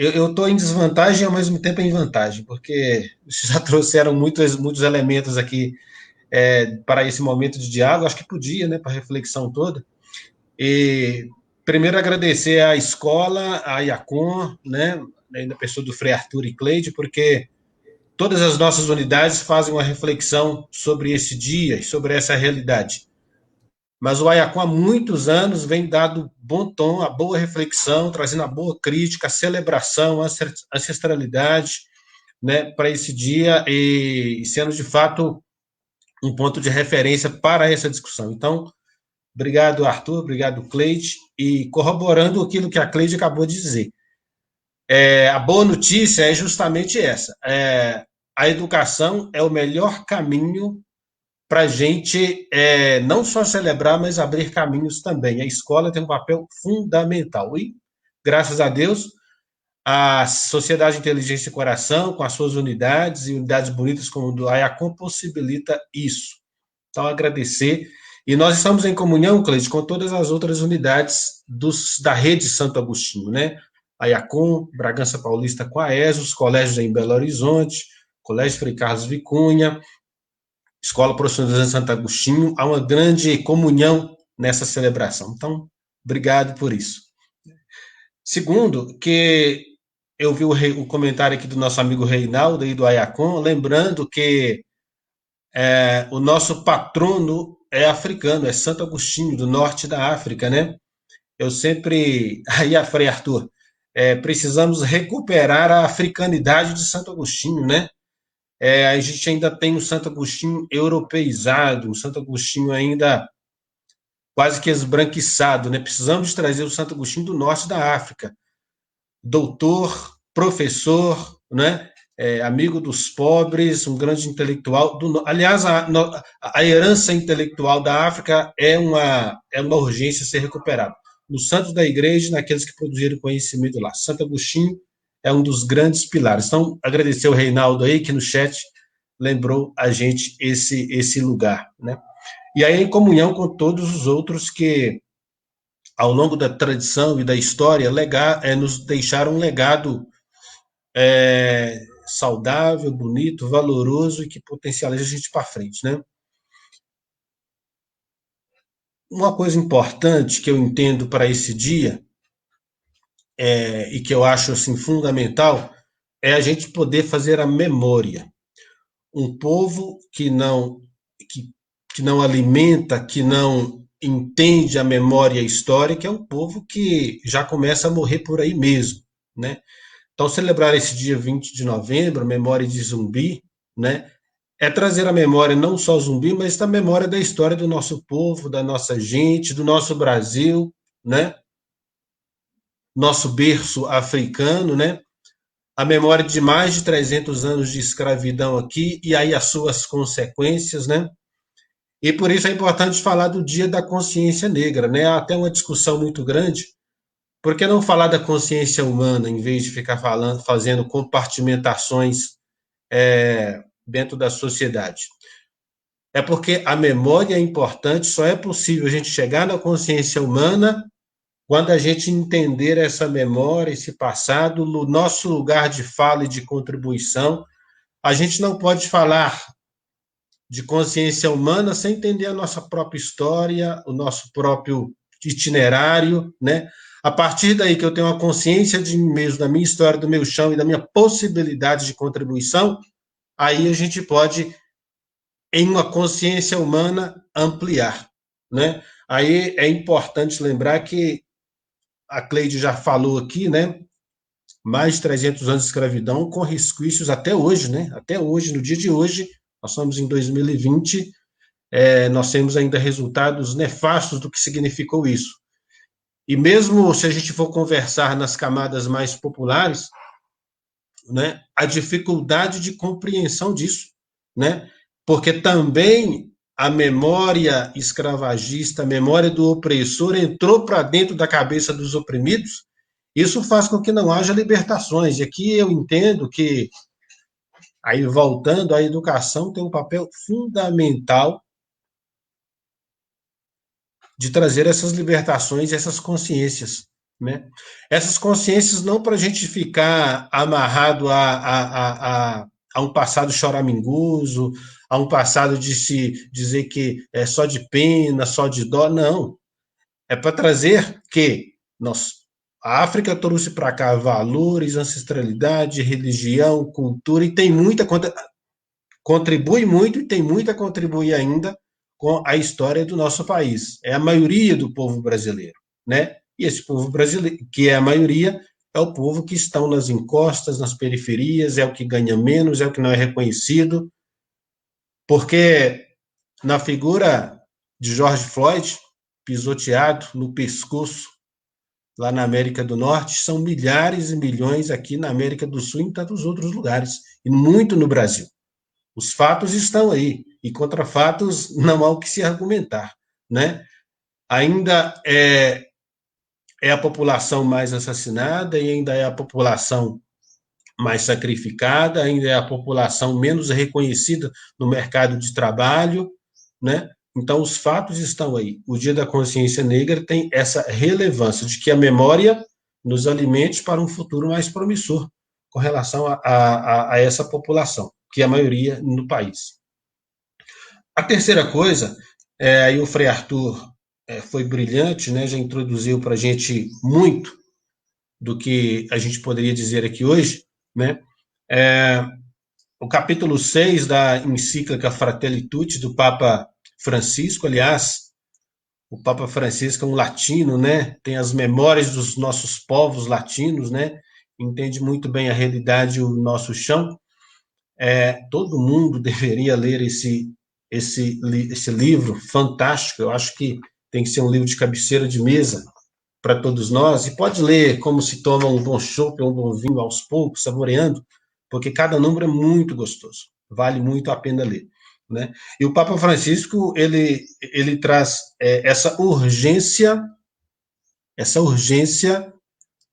eu estou em desvantagem e ao mesmo tempo em vantagem, porque vocês já trouxeram muitos elementos aqui para esse momento de diálogo, acho que podia, né, para a reflexão toda. E primeiro agradecer à escola, à IACOM, né, na pessoa do Frei Arthur e Cleide, porque todas as nossas unidades fazem uma reflexão sobre esse dia e sobre essa realidade. Mas o IACOM há muitos anos vem dando bom tom, a boa reflexão, trazendo a boa crítica, a celebração, a ancestralidade, né, para esse dia e sendo, de fato, um ponto de referência para essa discussão. Então, obrigado, Arthur, obrigado, Cleide, e corroborando aquilo que a Cleide acabou de dizer. A boa notícia é justamente essa. A educação é o melhor caminho para a gente não só celebrar, mas abrir caminhos também. A escola tem um papel fundamental. E, graças a Deus, a Sociedade Inteligência e Coração, com as suas unidades e unidades bonitas como o do IACOM, possibilita isso. Então, agradecer. E nós estamos em comunhão, Cleide, com todas as outras unidades da rede Santo Agostinho, né? A IACOM, Bragança Paulista com a ESO, os colégios em Belo Horizonte, Colégio Frei Carlos Vicunha, Escola Profissional de Santo Agostinho, há uma grande comunhão nessa celebração. Então, obrigado por isso. Segundo, que eu vi o comentário aqui do nosso amigo Reinaldo aí do IACOM, lembrando que o nosso patrono é africano, é Santo Agostinho, do norte da África, né? Eu sempre... Aí, Frei Arthur, precisamos recuperar a africanidade de Santo Agostinho, né? A gente ainda tem um Santo Agostinho europeizado, um Santo Agostinho ainda quase que esbranquiçado, né? Precisamos trazer o Santo Agostinho do norte da África. Doutor, professor, né? Amigo dos pobres, um grande intelectual. Aliás, a herança intelectual da África é uma urgência a ser recuperada. Nos santos da igreja, naqueles que produziram conhecimento lá. Santo Agostinho é um dos grandes pilares. Então, agradecer ao Reinaldo aí, que no chat lembrou a gente esse lugar, né? E aí, em comunhão com todos os outros que, ao longo da tradição e da história, nos deixaram um legado saudável, bonito, valoroso e que potencializa a gente para frente, né? Uma coisa importante que eu entendo para esse dia e que eu acho assim fundamental é a gente poder fazer a memória. Um povo que não alimenta, que não entende a memória histórica, é um povo que já começa a morrer por aí mesmo, né? Então, celebrar esse dia 20 de novembro, memória de Zumbi, né? É trazer a memória não só Zumbi, mas a memória da história do nosso povo, da nossa gente, do nosso Brasil, né? Nosso berço africano, né? A memória de mais de 300 anos de escravidão aqui, e aí as suas consequências, né? E por isso é importante falar do Dia da Consciência Negra, né? Há até uma discussão muito grande Por que não falar da consciência humana, em vez de ficar fazendo compartimentações dentro da sociedade? É porque a memória é importante, só é possível a gente chegar na consciência humana quando a gente entender essa memória, esse passado, no nosso lugar de fala e de contribuição. A gente não pode falar de consciência humana sem entender a nossa própria história, o nosso próprio itinerário, né? A partir daí que eu tenho uma consciência de mim mesmo, da minha história, do meu chão e da minha possibilidade de contribuição, aí a gente pode, em uma consciência humana, ampliar, né? Aí é importante lembrar que a Cleide já falou aqui, né? Mais de 300 anos de escravidão com resquícios até hoje, né? Até hoje, no dia de hoje, nós estamos em 2020, nós temos ainda resultados nefastos do que significou isso. E mesmo se a gente for conversar nas camadas mais populares, né, a dificuldade de compreensão disso, né? Porque também a memória escravagista, a memória do opressor entrou para dentro da cabeça dos oprimidos. Isso faz com que não haja libertações. E aqui eu entendo que, aí voltando, a educação tem um papel fundamental de trazer essas libertações, essas consciências, né? Essas consciências não para a gente ficar amarrado a um passado choramingoso, a um passado de se dizer que é só de pena, só de dó, não. É para trazer que a África trouxe para cá valores, ancestralidade, religião, cultura, e tem muita, contribui muito e tem muito a contribuir ainda com a história do nosso país. É a maioria do povo brasileiro, né? E esse povo brasileiro, que é a maioria, é o povo que estão nas encostas, nas periferias, é o que ganha menos, é o que não é reconhecido, porque na figura de George Floyd, pisoteado no pescoço, lá na América do Norte, são milhares e milhões aqui na América do Sul e em tantos outros lugares, e muito no Brasil. Os fatos estão aí, e contra fatos não há o que se argumentar, né? Ainda é a população mais assassinada, e ainda é a população mais sacrificada, ainda é a população menos reconhecida no mercado de trabalho, né? Então, os fatos estão aí. O Dia da Consciência Negra tem essa relevância de que a memória nos alimente para um futuro mais promissor com relação a essa população, que é a maioria no país. A terceira coisa, aí o Frei Arthur foi brilhante, né? Já introduziu para a gente muito do que a gente poderia dizer aqui hoje, né? O capítulo 6 da encíclica Fratelli Tutti, do Papa Francisco, aliás, o Papa Francisco é um latino, né? Tem as memórias dos nossos povos latinos, né? Entende muito bem a realidade e o nosso chão. Todo mundo deveria ler esse livro fantástico. Eu acho que tem que ser um livro de cabeceira de mesa para todos nós, e pode ler como se toma um bom chopp, um bom vinho aos poucos, saboreando, porque cada número é muito gostoso, vale muito a pena ler, né? E o Papa Francisco, ele traz essa urgência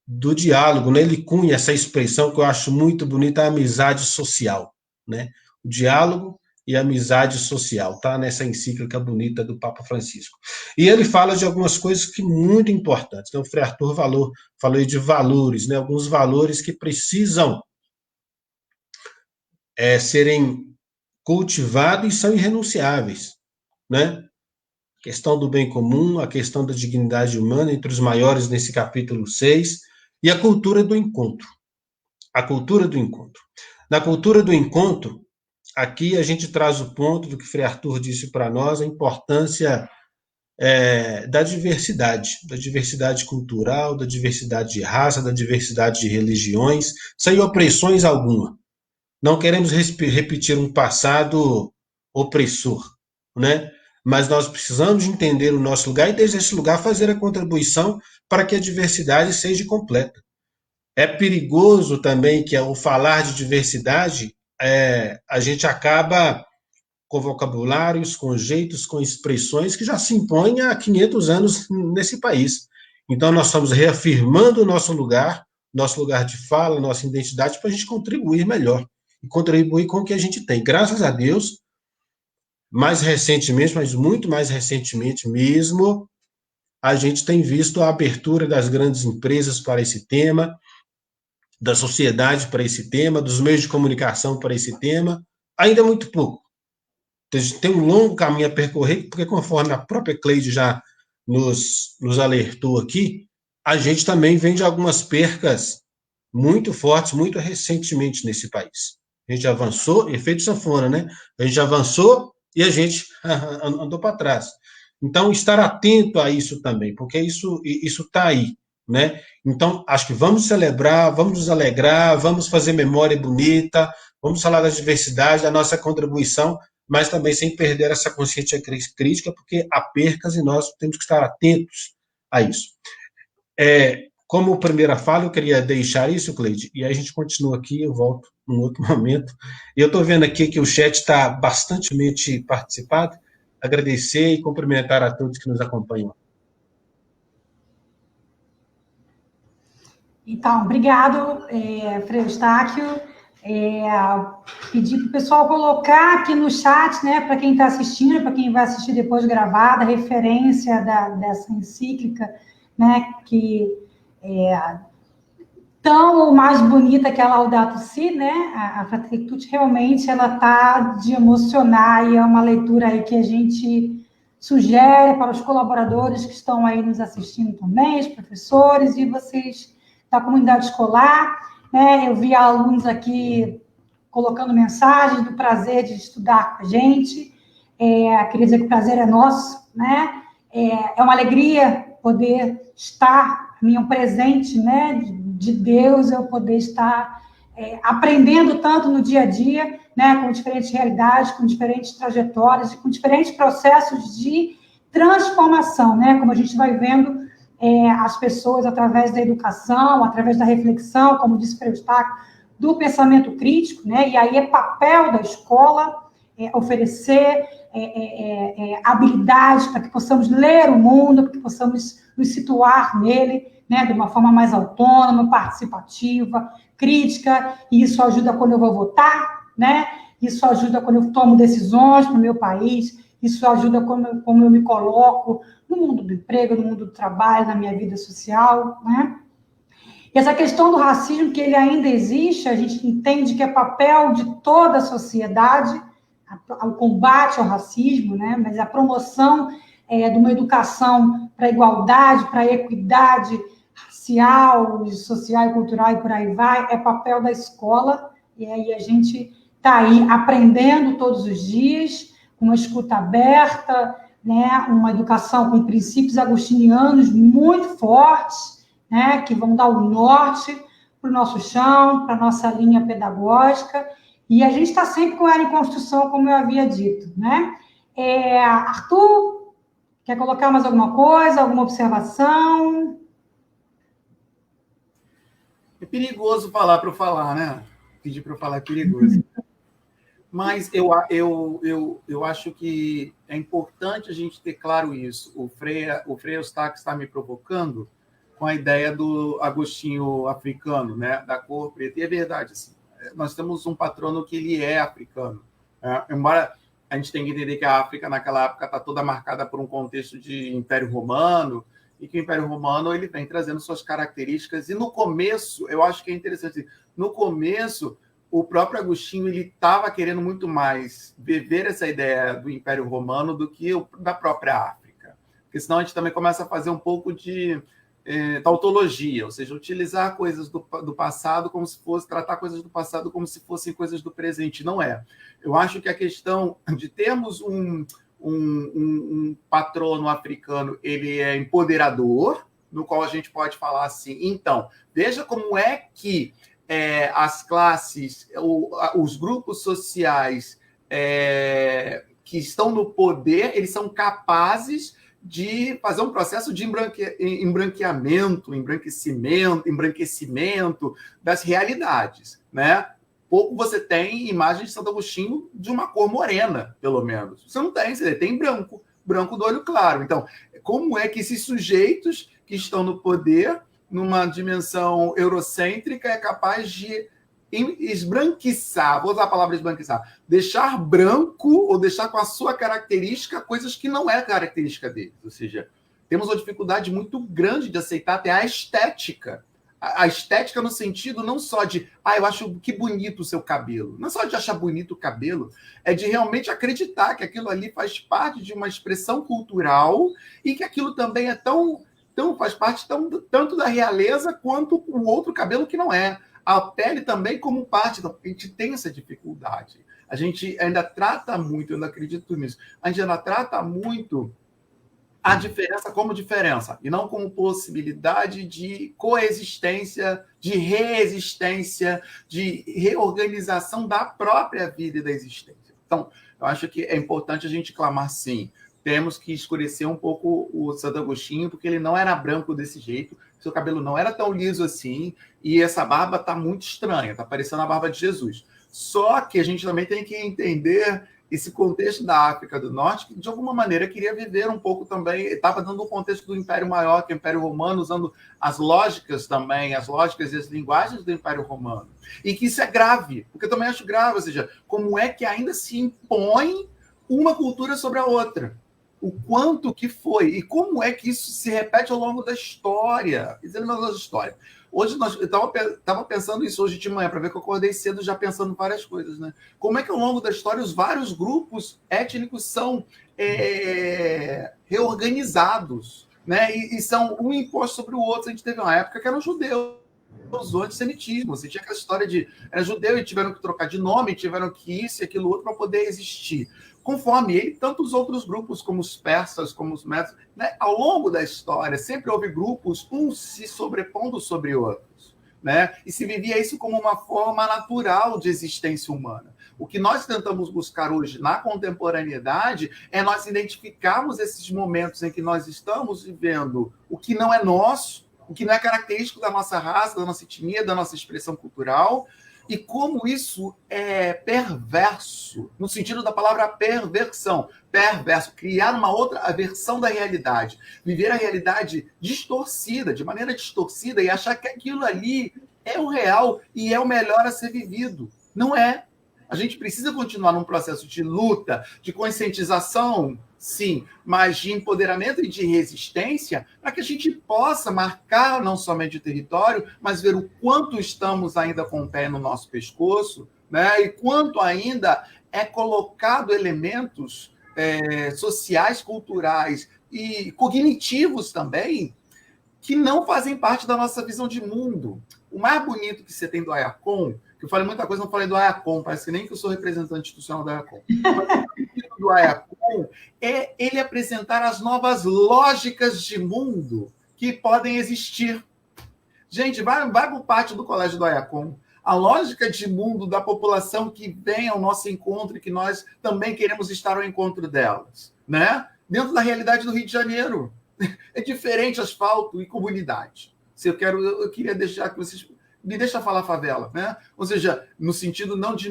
do diálogo, né? Ele cunha essa expressão que eu acho muito bonita, a amizade social, né? O diálogo e a amizade social, tá? Nessa encíclica bonita do Papa Francisco. E ele fala de algumas coisas que muito importantes. Então, o Frei Arthur falou aí de valores, né? Alguns valores que precisam serem cultivados e são irrenunciáveis, né? A questão do bem comum, a questão da dignidade humana, entre os maiores nesse capítulo 6, e a cultura do encontro. A cultura do encontro. Na cultura do encontro, aqui a gente traz o ponto do que Frei Arthur disse para nós, a importância da diversidade cultural, da diversidade de raça, da diversidade de religiões, sem opressões alguma. Não queremos repetir um passado opressor, né? Mas nós precisamos entender o nosso lugar e, desde esse lugar, fazer a contribuição para que a diversidade seja completa. É perigoso também que, ao falar de diversidade, a gente acaba com vocabulários, com jeitos, com expressões que já se impõem há 500 anos nesse país. Então, nós estamos reafirmando o nosso lugar de fala, nossa identidade, para a gente contribuir melhor e contribuir com o que a gente tem. Graças a Deus, mais recentemente, mas muito mais recentemente mesmo, a gente tem visto a abertura das grandes empresas para esse tema, da sociedade para esse tema, dos meios de comunicação para esse tema, ainda é muito pouco. A gente tem um longo caminho a percorrer, porque conforme a própria Cleide já nos alertou aqui, a gente também vem de algumas percas muito fortes, muito recentemente nesse país. A gente avançou, efeito sanfona, né? A gente avançou e a gente andou para trás. Então, estar atento a isso também, porque isso está aí, né? Então, acho que vamos celebrar, vamos nos alegrar, vamos fazer memória bonita, vamos falar da diversidade, da nossa contribuição, mas também sem perder essa consciência crítica, porque há percas e nós temos que estar atentos a isso. Como primeira fala, eu queria deixar isso, Cleide, e aí a gente continua aqui, eu volto num outro momento. Eu estou vendo aqui que o chat está bastante participado, agradecer e cumprimentar a todos que nos acompanham. Então, obrigado, Frei Eustáquio. Pedir para o pessoal colocar aqui no chat, né, para quem está assistindo, para quem vai assistir depois gravada, a referência dessa encíclica, né, que tão ou mais bonita que a Laudato Si, né, a Fratelli Tutti, realmente ela está de emocionar, e é uma leitura aí que a gente sugere para os colaboradores que estão aí nos assistindo também, os professores e vocês da comunidade escolar, né? Eu vi alunos aqui colocando mensagens do prazer de estudar com a gente. Queria dizer que o prazer é nosso, né? É uma alegria poder estar, um presente, né, de Deus, eu poder estar aprendendo tanto no dia a dia, né, com diferentes realidades, com diferentes trajetórias, com diferentes processos de transformação, né? Como a gente vai vendo as pessoas através da educação, através da reflexão, como disse o Frei Eustáquio, do pensamento crítico, né? E aí é papel da escola oferecer habilidades para que possamos ler o mundo, para que possamos nos situar nele, né? De uma forma mais autônoma, participativa, crítica, e isso ajuda quando eu vou votar, né? Isso ajuda quando eu tomo decisões para o meu país, isso ajuda como eu me coloco no mundo do emprego, no mundo do trabalho, na minha vida social, né? E essa questão do racismo, que ele ainda existe, a gente entende que é papel de toda a sociedade, o combate ao racismo, né? Mas a promoção de uma educação para a igualdade, para a equidade racial, social e cultural e por aí vai, é papel da escola, e aí a gente está aí aprendendo todos os dias, com uma escuta aberta, né, uma educação com princípios agostinianos muito fortes, né, que vão dar o norte para o nosso chão, para a nossa linha pedagógica, e a gente está sempre com ela em construção, como eu havia dito, né? Arthur, quer colocar mais alguma coisa, alguma observação? É perigoso falar para eu falar, né? Pedir para eu falar é perigoso. Mas eu acho que é importante a gente ter claro isso. O Frei Eustáquio está me provocando com a ideia do Agostinho africano, né? Da cor preta. E é verdade, assim, nós temos um patrono que ele é africano. Embora a gente tenha que entender que a África, naquela época, está toda marcada por um contexto de Império Romano, e que o Império Romano ele vem trazendo suas características. E no começo, eu acho que é interessante, no começo, o próprio Agostinho ele estava querendo muito mais viver essa ideia do Império Romano do que da própria África. Porque senão a gente também começa a fazer um pouco de tautologia, ou seja, utilizar coisas do passado como se fosse, tratar coisas do passado como se fossem coisas do presente. Não é. Eu acho que a questão de termos um patrono africano, ele é empoderador, no qual a gente pode falar assim, então, veja como é que as classes, os grupos sociais que estão no poder, eles são capazes de fazer um processo de embranquecimento das realidades, né? Pouco você tem imagem de Santo Agostinho de uma cor morena, pelo menos. Você não tem, você tem branco do olho claro. Então, como é que esses sujeitos que estão no poder, numa dimensão eurocêntrica, é capaz de esbranquiçar, vou usar a palavra esbranquiçar, deixar branco ou deixar com a sua característica coisas que não é característica deles. Ou seja, temos uma dificuldade muito grande de aceitar até a estética. A estética no sentido não só de, eu acho que bonito o seu cabelo. Não é só de achar bonito o cabelo, é de realmente acreditar que aquilo ali faz parte de uma expressão cultural e que aquilo também é faz parte tanto da realeza quanto o outro cabelo que não é. A pele também como parte. A gente tem essa dificuldade. A gente ainda trata muito, eu ainda acredito nisso, a gente ainda trata muito a diferença como diferença, e não como possibilidade de coexistência, de reexistência, de reorganização da própria vida e da existência. Então, eu acho que é importante a gente clamar, sim, temos que escurecer um pouco o Santo Agostinho, porque ele não era branco desse jeito, seu cabelo não era tão liso assim, e essa barba está muito estranha, está parecendo a barba de Jesus. Só que a gente também tem que entender esse contexto da África do Norte, que de alguma maneira queria viver um pouco também, estava dando um contexto do Império Maior, que é o Império Romano, usando as lógicas também, as lógicas e as linguagens do Império Romano. E que isso é grave, porque eu também acho grave, ou seja, como é que ainda se impõe uma cultura sobre a outra? O quanto que foi, e como é que isso se repete ao longo da história? Hoje eu estava pensando isso hoje de manhã, para ver que eu acordei cedo já pensando em várias coisas, né? Como é que ao longo da história os vários grupos étnicos são reorganizados, né? E são um imposto sobre o outro. A gente teve uma época que eram judeus, o antissemitismo. Você tinha aquela história de era judeu e tiveram que trocar de nome, tiveram que isso e aquilo outro para poder existir. Conforme ele, tantos outros grupos, como os persas, como os medos, né? Ao longo da história, sempre houve grupos, uns se sobrepondo sobre outros, né? E se vivia isso como uma forma natural de existência humana. O que nós tentamos buscar hoje na contemporaneidade é nós identificarmos esses momentos em que nós estamos vivendo o que não é nosso, o que não é característico da nossa raça, da nossa etnia, da nossa expressão cultural, e como isso é perverso, no sentido da palavra perversão, perverso, criar uma outra versão da realidade, viver a realidade distorcida, de maneira distorcida, e achar que aquilo ali é o real e é o melhor a ser vivido. Não é. A gente precisa continuar num processo de luta, de conscientização, sim, mas de empoderamento e de resistência, para que a gente possa marcar não somente o território, mas ver o quanto estamos ainda com o pé no nosso pescoço, né? E quanto ainda é colocado elementos sociais, culturais e cognitivos também, que não fazem parte da nossa visão de mundo. O mais bonito que você tem do Ayacon, que eu falei muita coisa, não falei do Ayacon, parece que nem que eu sou representante institucional do Ayacon. O do Ayacon é ele apresentar as novas lógicas de mundo que podem existir. Gente, vai para o pátio do Colégio do Ayacon. A lógica de mundo da população que vem ao nosso encontro e que nós também queremos estar ao encontro delas, né? Dentro da realidade do Rio de Janeiro. É diferente asfalto e comunidade. Eu queria deixar que vocês me deixem falar favela, né? Ou seja, no sentido não de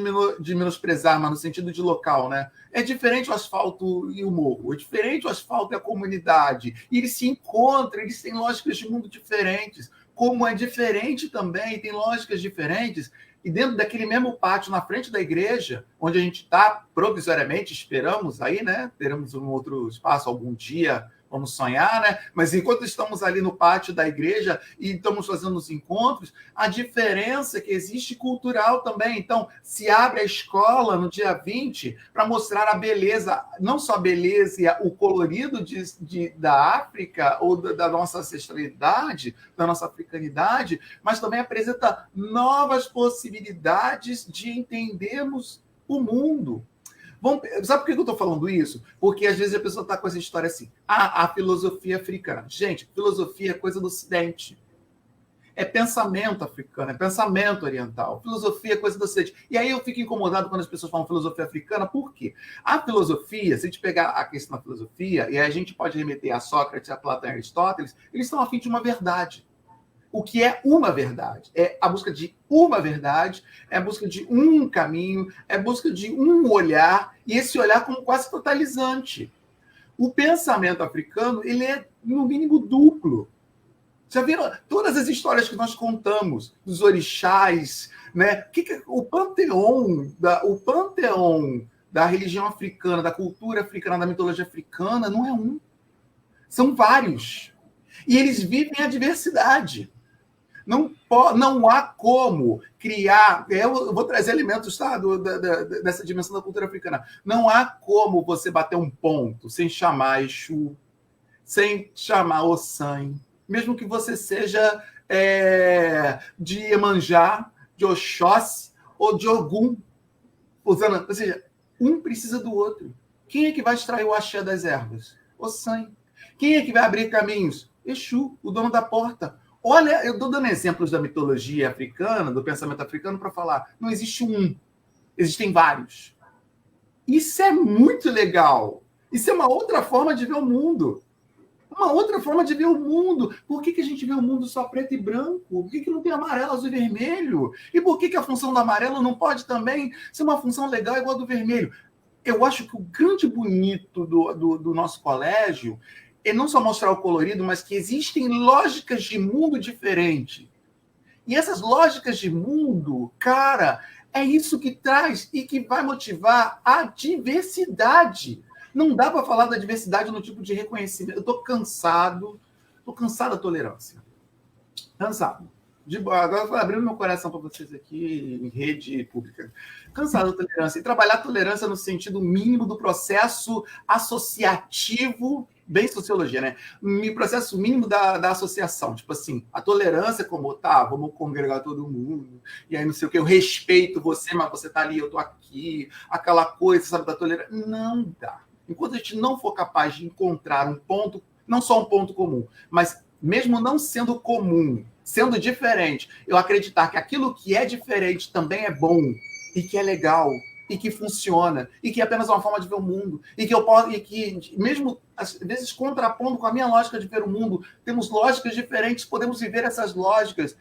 menosprezar, mas no sentido de local, né? É diferente o asfalto e o morro, é diferente o asfalto e a comunidade. E eles se encontram, eles têm lógicas de mundo diferentes. Como é diferente também, tem lógicas diferentes. E dentro daquele mesmo pátio, na frente da igreja, onde a gente está provisoriamente, esperamos aí, né? Teremos um outro espaço algum dia, vamos sonhar, né? Mas enquanto estamos ali no pátio da igreja e estamos fazendo os encontros, a diferença que existe cultural também. Então, se abre a escola no dia 20 para mostrar a beleza, não só a beleza e o colorido da África ou da nossa ancestralidade, da nossa africanidade, mas também apresenta novas possibilidades de entendermos o mundo. Sabe por que eu estou falando isso? Porque às vezes a pessoa está com essa história assim, a filosofia africana. Gente, filosofia é coisa do Ocidente. É pensamento africano, é pensamento oriental. Filosofia é coisa do Ocidente. E aí eu fico incomodado quando as pessoas falam filosofia africana, por quê? A filosofia, se a gente pegar a questão da filosofia, e a gente pode remeter a Sócrates, a Platão e a Aristóteles, eles estão a fim de uma verdade. O que é uma verdade? É a busca de uma verdade, é a busca de um caminho, é a busca de um olhar, e esse olhar como quase totalizante. O pensamento africano, ele é, no mínimo, duplo. Já viram todas as histórias que nós contamos dos orixás, né? O panteão da religião africana, da cultura africana, da mitologia africana, não é um. São vários. E eles vivem a diversidade. Não há como criar... Eu vou trazer elementos, tá, dessa dimensão da cultura africana. Não há como você bater um ponto sem chamar Exu, sem chamar Ossan, mesmo que você seja de Iemanjá, de Oxóssi ou de Ogum. Ou seja, um precisa do outro. Quem é que vai extrair o axé das ervas? Ossan. Quem é que vai abrir caminhos? Exu, o dono da porta. Olha, eu estou dando exemplos da mitologia africana, do pensamento africano, para falar, não existe um, existem vários. Isso é muito legal. Isso é uma outra forma de ver o mundo. Uma outra forma de ver o mundo. Por que a gente vê o mundo só preto e branco? Por que não tem amarelo, azul e vermelho? E por que a função do amarelo não pode também ser uma função legal igual a do vermelho? Eu acho que o grande bonito do nosso colégio é não só mostrar o colorido, mas que existem lógicas de mundo diferentes. E essas lógicas de mundo, cara, é isso que traz e que vai motivar a diversidade. Não dá para falar da diversidade no tipo de reconhecimento. Eu estou cansado da tolerância. Cansado. Agora eu vou abrindo meu coração para vocês aqui em rede pública. Cansado da tolerância. E trabalhar a tolerância no sentido mínimo do processo associativo, bem sociologia, né? No processo mínimo da associação. Tipo assim, a tolerância como, tá, vamos congregar todo mundo, e aí não sei o que, eu respeito você, mas você tá ali, eu tô aqui, aquela coisa, sabe, da tolerância. Não dá. Enquanto a gente não for capaz de encontrar um ponto, não só um ponto comum, mas mesmo não sendo comum, sendo diferente, eu acreditar que aquilo que é diferente também é bom, e que é legal, e que funciona, e que é apenas uma forma de ver o mundo, e que mesmo, às vezes, contrapondo com a minha lógica de ver o mundo, temos lógicas diferentes, podemos viver essas lógicas,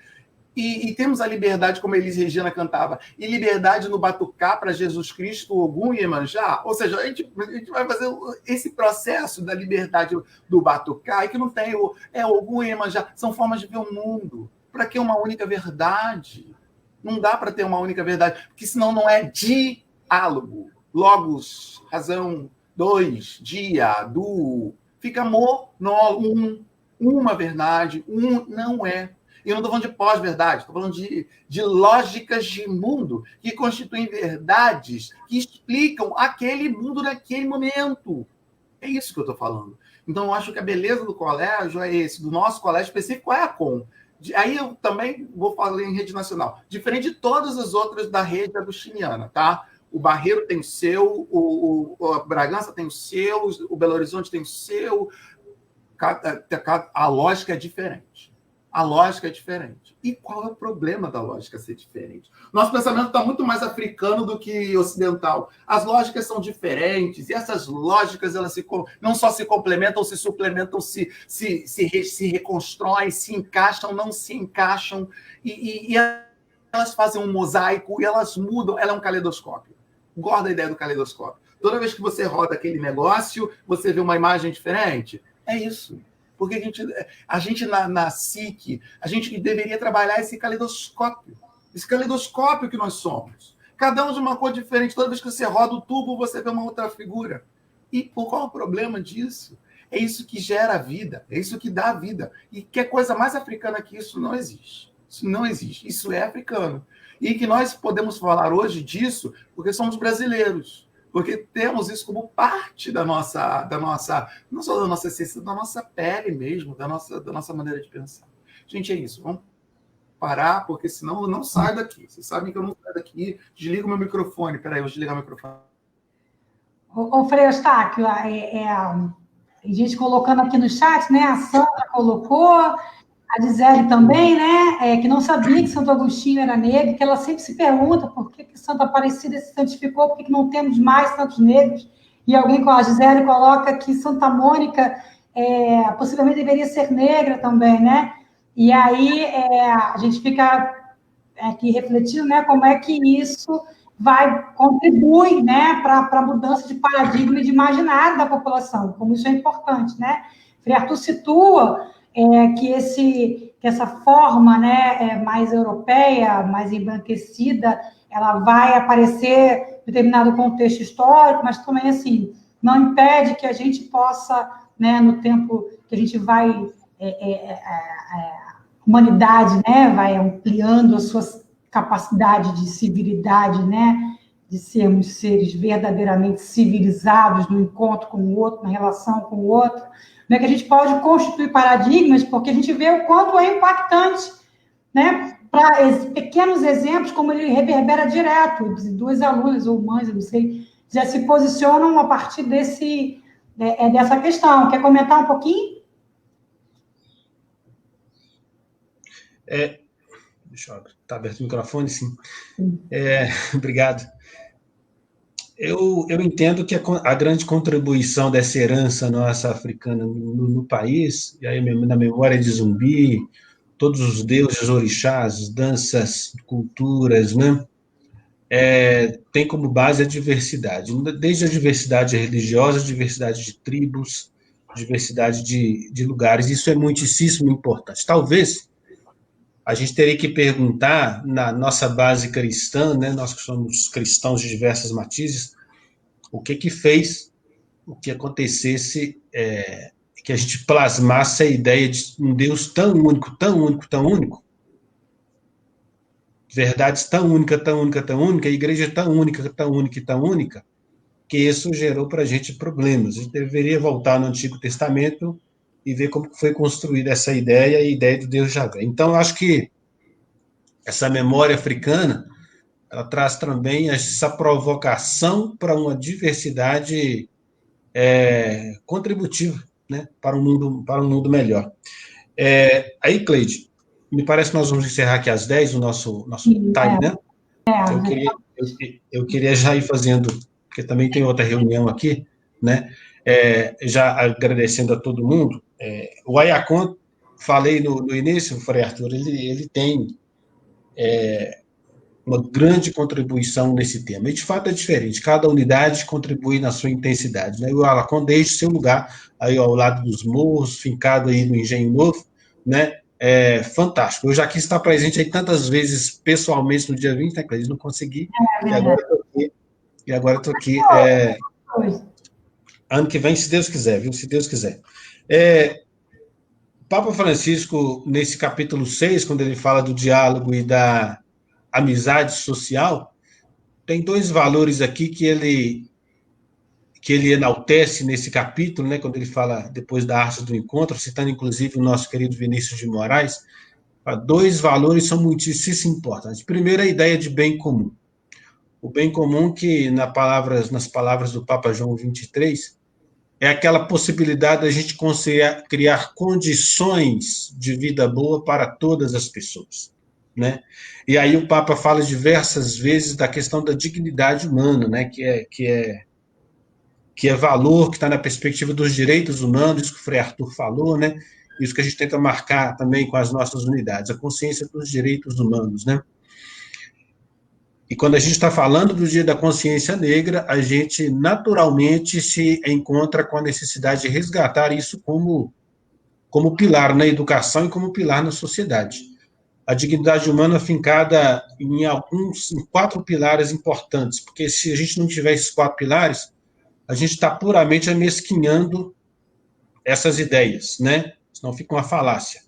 e temos a liberdade, como a Elis Regina cantava, e liberdade no batucá para Jesus Cristo, Ogum e Iemanjá. Ou seja, a gente vai fazer esse processo da liberdade do batucá, e que não tem Ogum e Iemanjá, são formas de ver o mundo. Para que uma única verdade? Não dá para ter uma única verdade, porque senão não é diálogo. Logos, razão, dois, dia, du, fica uma verdade, não é. E eu não estou falando de pós-verdade, estou falando de lógicas de mundo que constituem verdades que explicam aquele mundo naquele momento. É isso que eu estou falando. Então, eu acho que a beleza do colégio é esse, do nosso colégio específico é a Com. Aí eu também vou falar em rede nacional. Diferente de todas as outras da rede agostiniana, tá? O Barreiro tem o seu, o Bragança tem o seu, o Belo Horizonte tem o seu. A lógica é diferente. A lógica é diferente. E qual é o problema da lógica ser diferente? Nosso pensamento está muito mais africano do que ocidental. As lógicas são diferentes, e essas lógicas elas não só se complementam, se suplementam, se reconstroem, se encaixam, não se encaixam, e elas fazem um mosaico, e elas mudam. Ela é um caleidoscópio. Gosto da ideia do caleidoscópio. Toda vez que você roda aquele negócio, você vê uma imagem diferente. É isso. Porque a gente na SIC, a gente deveria trabalhar esse caleidoscópio que nós somos. Cada um de uma cor diferente. Toda vez que você roda o tubo, você vê uma outra figura. E qual é o problema disso? É isso que gera a vida, é isso que dá a vida. E que coisa mais africana que isso não existe. Isso não existe. Isso é africano. E que nós podemos falar hoje disso porque somos brasileiros. Porque temos isso como parte da nossa, não só da nossa essência, da nossa pele mesmo, da nossa maneira de pensar. Gente, é isso. Vamos parar, porque senão eu não saio daqui. Vocês sabem que eu não saio daqui. Desliga o meu microfone. Peraí, eu vou desligar o microfone. Ô, Frei Eustáquio, a gente colocando aqui no chat, né? A Sandra colocou, a Gisele também, né? Que não sabia que Santo Agostinho era negro, que ela sempre se pergunta por que Santa Aparecida se santificou, por que não temos mais santos negros. E alguém com a Gisele coloca que Santa Mônica possivelmente deveria ser negra também, né? E aí a gente fica aqui refletindo, né? Como é que isso contribui, né, para a mudança de paradigma e de imaginário da população, como isso é importante, né? Frei Arthur situa que essa forma, né, mais europeia, mais embranquecida, ela vai aparecer em determinado contexto histórico, mas também, assim, não impede que a gente possa, né, no tempo que a gente vai, a humanidade, né, vai ampliando as suas capacidades de civilidade, né, de sermos seres verdadeiramente civilizados no encontro com o outro, na relação com o outro, né, que a gente pode constituir paradigmas, porque a gente vê o quanto é impactante, né, para pequenos exemplos, como ele reverbera direto, duas alunas ou mães, eu não sei, já se posicionam a partir dessa questão. Quer comentar um pouquinho? Deixa eu abrir. Está aberto o microfone, sim. Obrigado. Eu entendo que a grande contribuição dessa herança nossa africana no país, e aí na memória de Zumbi, todos os deuses orixás, danças, culturas, né? Tem como base a diversidade, desde a diversidade religiosa, a diversidade de tribos, diversidade de lugares, isso é muitíssimo importante. Talvez a gente teria que perguntar, na nossa base cristã, né, nós que somos cristãos de diversas matizes, o que fez o que acontecesse, que a gente plasmasse a ideia de um Deus tão único, tão único, tão único, verdades tão única, tão única, tão única, a igreja tão única, tão única e tão única, que isso gerou para a gente problemas. A gente deveria voltar no Antigo Testamento e ver como foi construída essa ideia, a ideia do Deus Javé. Então, eu acho que essa memória africana, ela traz também essa provocação para uma diversidade contributiva, né, para um mundo melhor. Aí, Cleide, me parece que nós vamos encerrar aqui às 10 o nosso time, né? Eu queria já ir fazendo, porque também tem outra reunião aqui, né? Já agradecendo a todo mundo. O Ayacon, falei no início, Frei Arthur, ele tem uma grande contribuição nesse tema. E, de fato, é diferente. Cada unidade contribui na sua intensidade, né? O Ayacon, desde seu lugar, aí ao lado dos morros, fincado aí no Engenho Novo, né? Fantástico. Eu já quis estar presente aí tantas vezes pessoalmente no dia 20, né, Cleide? Não consegui, e agora estou aqui. Ano que vem, se Deus quiser, viu? Se Deus quiser. Papa Francisco, nesse capítulo 6, quando ele fala do diálogo e da amizade social, tem dois valores aqui que ele enaltece nesse capítulo, né, quando ele fala depois da arte do encontro, citando inclusive o nosso querido Vinícius de Moraes. Dois valores são muitíssimo importantes. Primeiro, a ideia de bem comum. O bem comum que, nas palavras do Papa João 23, é aquela possibilidade da gente conseguir criar condições de vida boa para todas as pessoas, né? E aí o Papa fala diversas vezes da questão da dignidade humana, né? Que é valor, que está na perspectiva dos direitos humanos, isso que o Frei Arthur falou, né? Isso que a gente tenta marcar também com as nossas unidades, a consciência dos direitos humanos, né? E quando a gente está falando do Dia da Consciência Negra, a gente naturalmente se encontra com a necessidade de resgatar isso como pilar na educação e como pilar na sociedade. A dignidade humana fincada em 4 pilares importantes, porque se a gente não tiver esses 4 pilares, a gente está puramente amesquinhando essas ideias, né? Senão fica uma falácia,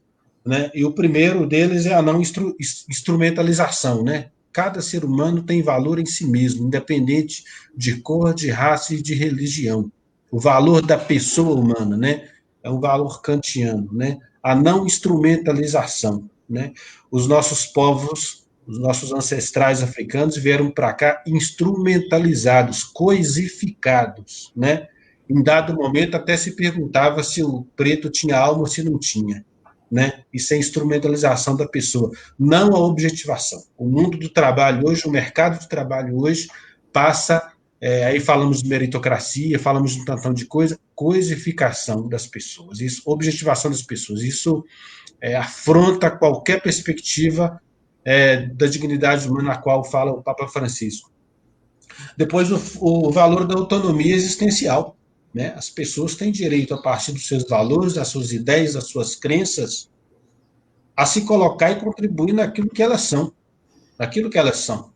né? E o primeiro deles é a não instrumentalização, né? Cada ser humano tem valor em si mesmo, independente de cor, de raça e de religião. O valor da pessoa humana, né? É um valor kantiano, né? A não instrumentalização, né? Os nossos povos, os nossos ancestrais africanos vieram para cá instrumentalizados, coisificados, né? Em dado momento até se perguntava se o preto tinha alma ou se não tinha, né? Isso é instrumentalização da pessoa, não a objetivação. O mundo do trabalho hoje, o mercado do trabalho hoje passa, aí falamos de meritocracia, falamos de um tantão de coisa, coisificação das pessoas, isso, objetivação das pessoas, isso afronta qualquer perspectiva da dignidade humana a qual fala o Papa Francisco. Depois o valor da autonomia existencial, né? As pessoas têm direito, a partir dos seus valores, das suas ideias, das suas crenças, a se colocar e contribuir naquilo que elas são,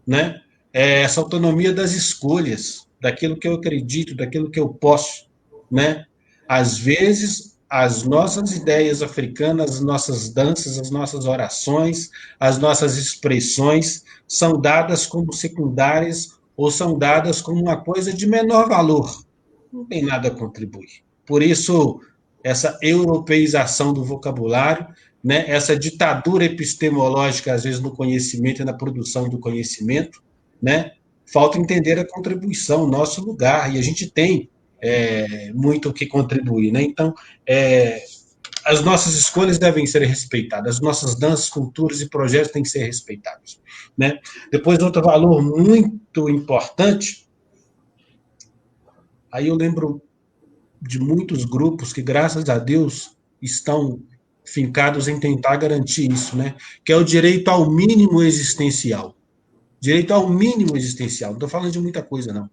né? Essa autonomia das escolhas, daquilo que eu acredito, daquilo que eu posso, né? Às vezes, as nossas ideias africanas, as nossas danças, as nossas orações, as nossas expressões são dadas como secundárias ou são dadas como uma coisa de menor valor. Não tem nada a contribuir. Por isso, essa europeização do vocabulário, né, essa ditadura epistemológica, às vezes, no conhecimento e na produção do conhecimento, né, falta entender a contribuição, o nosso lugar, e a gente tem muito o que contribuir. Né? Então, as nossas escolhas devem ser respeitadas, as nossas danças, culturas e projetos têm que ser respeitados. Né? Depois, outro valor muito importante, aí eu lembro de muitos grupos que, graças a Deus, estão fincados em tentar garantir isso, né? Que é o direito ao mínimo existencial. Direito ao mínimo existencial. Não estou falando de muita coisa, não.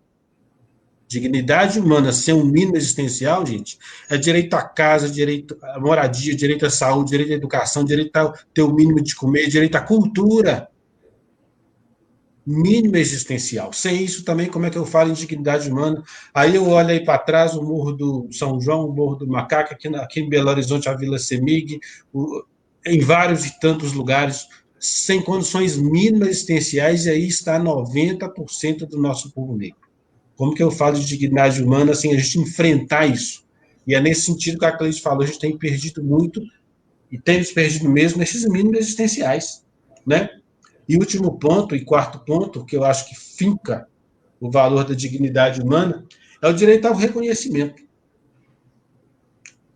Dignidade humana ser um mínimo existencial, gente, é direito à casa, direito à moradia, direito à saúde, direito à educação, direito a ter o mínimo de comer, direito à cultura. Mínimo existencial. Sem isso também, como é que eu falo em dignidade humana? Aí eu olho aí para trás o Morro do São João, o Morro do Macaco, aqui em Belo Horizonte, a Vila Semig, em vários e tantos lugares, sem condições mínimas existenciais, e aí está 90% do nosso povo negro. Como que eu falo de dignidade humana, assim, a gente enfrentar isso? E é nesse sentido que a Cleide falou, a gente tem perdido muito, e temos perdido mesmo, nesses mínimos existenciais, né? E último ponto, e quarto ponto, que eu acho que finca o valor da dignidade humana, é o direito ao reconhecimento.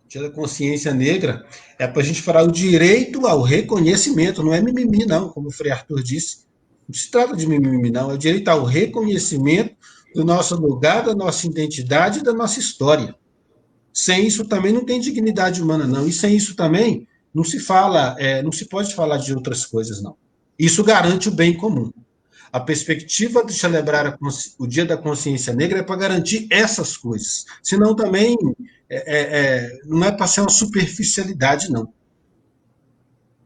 O Dia da Consciência Negra é para a gente falar o direito ao reconhecimento, não é mimimi, não, como o Frei Arthur disse. Não se trata de mimimi, não, é o direito ao reconhecimento do nosso lugar, da nossa identidade e da nossa história. Sem isso também não tem dignidade humana, não. E sem isso também não se fala, não se pode falar de outras coisas, não. Isso garante o bem comum. A perspectiva de celebrar o Dia da Consciência Negra é para garantir essas coisas. Senão também não é para ser uma superficialidade, não.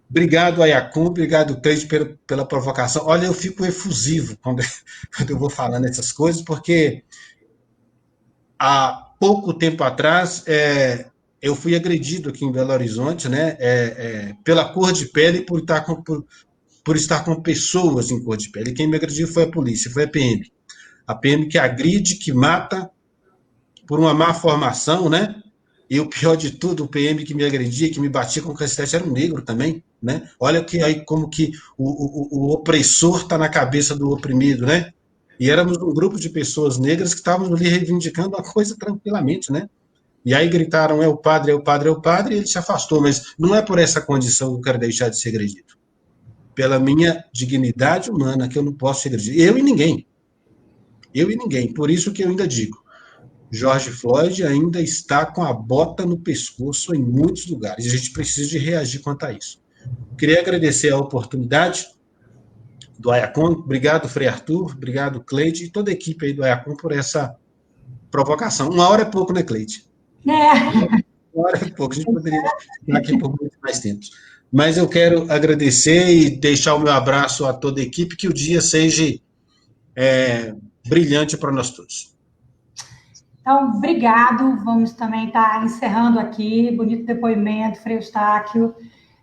Obrigado, Ayacon, obrigado, Cleide, pela provocação. Olha, eu fico efusivo quando eu vou falando essas coisas, porque há pouco tempo atrás eu fui agredido aqui em Belo Horizonte, né, pela cor de pele e por estar com pessoas em cor de pele. Quem me agrediu foi a polícia, foi a PM. A PM que agride, que mata por uma má formação, né? E o pior de tudo, o PM que me agredia, que me batia com cacete, era um negro também, né? Olha que aí como que o opressor está na cabeça do oprimido, né? E éramos um grupo de pessoas negras que estávamos ali reivindicando a coisa tranquilamente, né? E aí gritaram, é o padre, é o padre, é o padre, e ele se afastou. Mas não é por essa condição que eu quero deixar de ser agredido. Pela minha dignidade humana, que eu não posso ser agredido. Eu e ninguém. Eu e ninguém. Por isso que eu ainda digo, George Floyd ainda está com a bota no pescoço em muitos lugares. A gente precisa de reagir quanto a isso. Queria agradecer a oportunidade do Ayacon. Obrigado, Frei Arthur. Obrigado, Cleide. E toda a equipe aí do Ayacon por essa provocação. 1 hora é pouco, né, Cleide? 1 hora é pouco. A gente poderia ficar aqui por muito mais tempo. Mas eu quero agradecer e deixar o meu abraço a toda a equipe, que o dia seja brilhante para nós todos. Então, obrigado. Vamos também estar encerrando aqui. Bonito depoimento, Frei Eustáquio.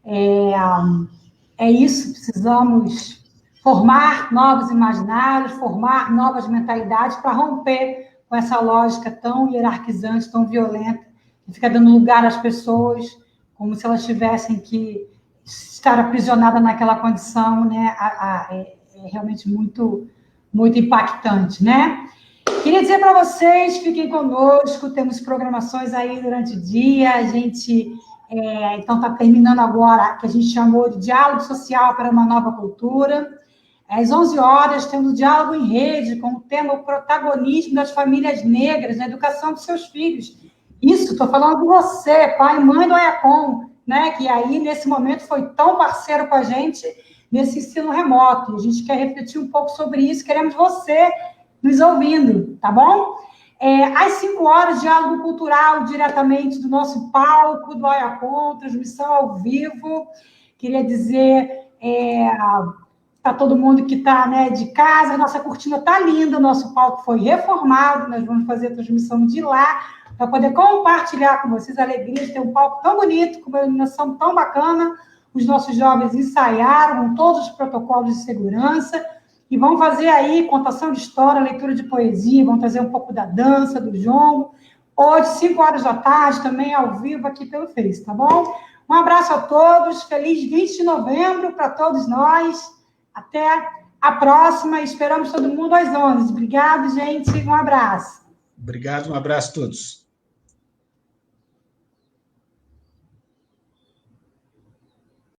É isso, precisamos formar novos imaginários, formar novas mentalidades para romper com essa lógica tão hierarquizante, tão violenta, que fica dando lugar às pessoas como se elas tivessem que estar aprisionadas naquela condição, né? É realmente muito, muito impactante, né? Queria dizer para vocês, fiquem conosco, temos programações aí durante o dia, a gente, então, está terminando agora, que a gente chamou de Diálogo Social para uma Nova Cultura. Às 11 horas, temos o Diálogo em Rede, com o tema o protagonismo das famílias negras na educação dos seus filhos. Isso, estou falando de você, pai e mãe do Ayacon, né, que aí, nesse momento, foi tão parceiro com a gente nesse ensino remoto. A gente quer refletir um pouco sobre isso, queremos você nos ouvindo, tá bom? Às 5 horas, diálogo cultural diretamente do nosso palco, do AIACOM, transmissão ao vivo. Queria dizer, para todo mundo que está, né, de casa, a nossa cortina está linda, o nosso palco foi reformado, nós vamos fazer a transmissão de lá, para poder compartilhar com vocês a alegria de ter um palco tão bonito, com uma iluminação tão bacana. Os nossos jovens ensaiaram com todos os protocolos de segurança, e vão fazer aí contação de história, leitura de poesia, vão trazer um pouco da dança, do jongo. Hoje, 5 horas da tarde, também ao vivo aqui pelo Face, tá bom? Um abraço a todos, feliz 20 de novembro para todos nós. Até a próxima, esperamos todo mundo às 11. Obrigado, gente, um abraço. Obrigado, um abraço a todos.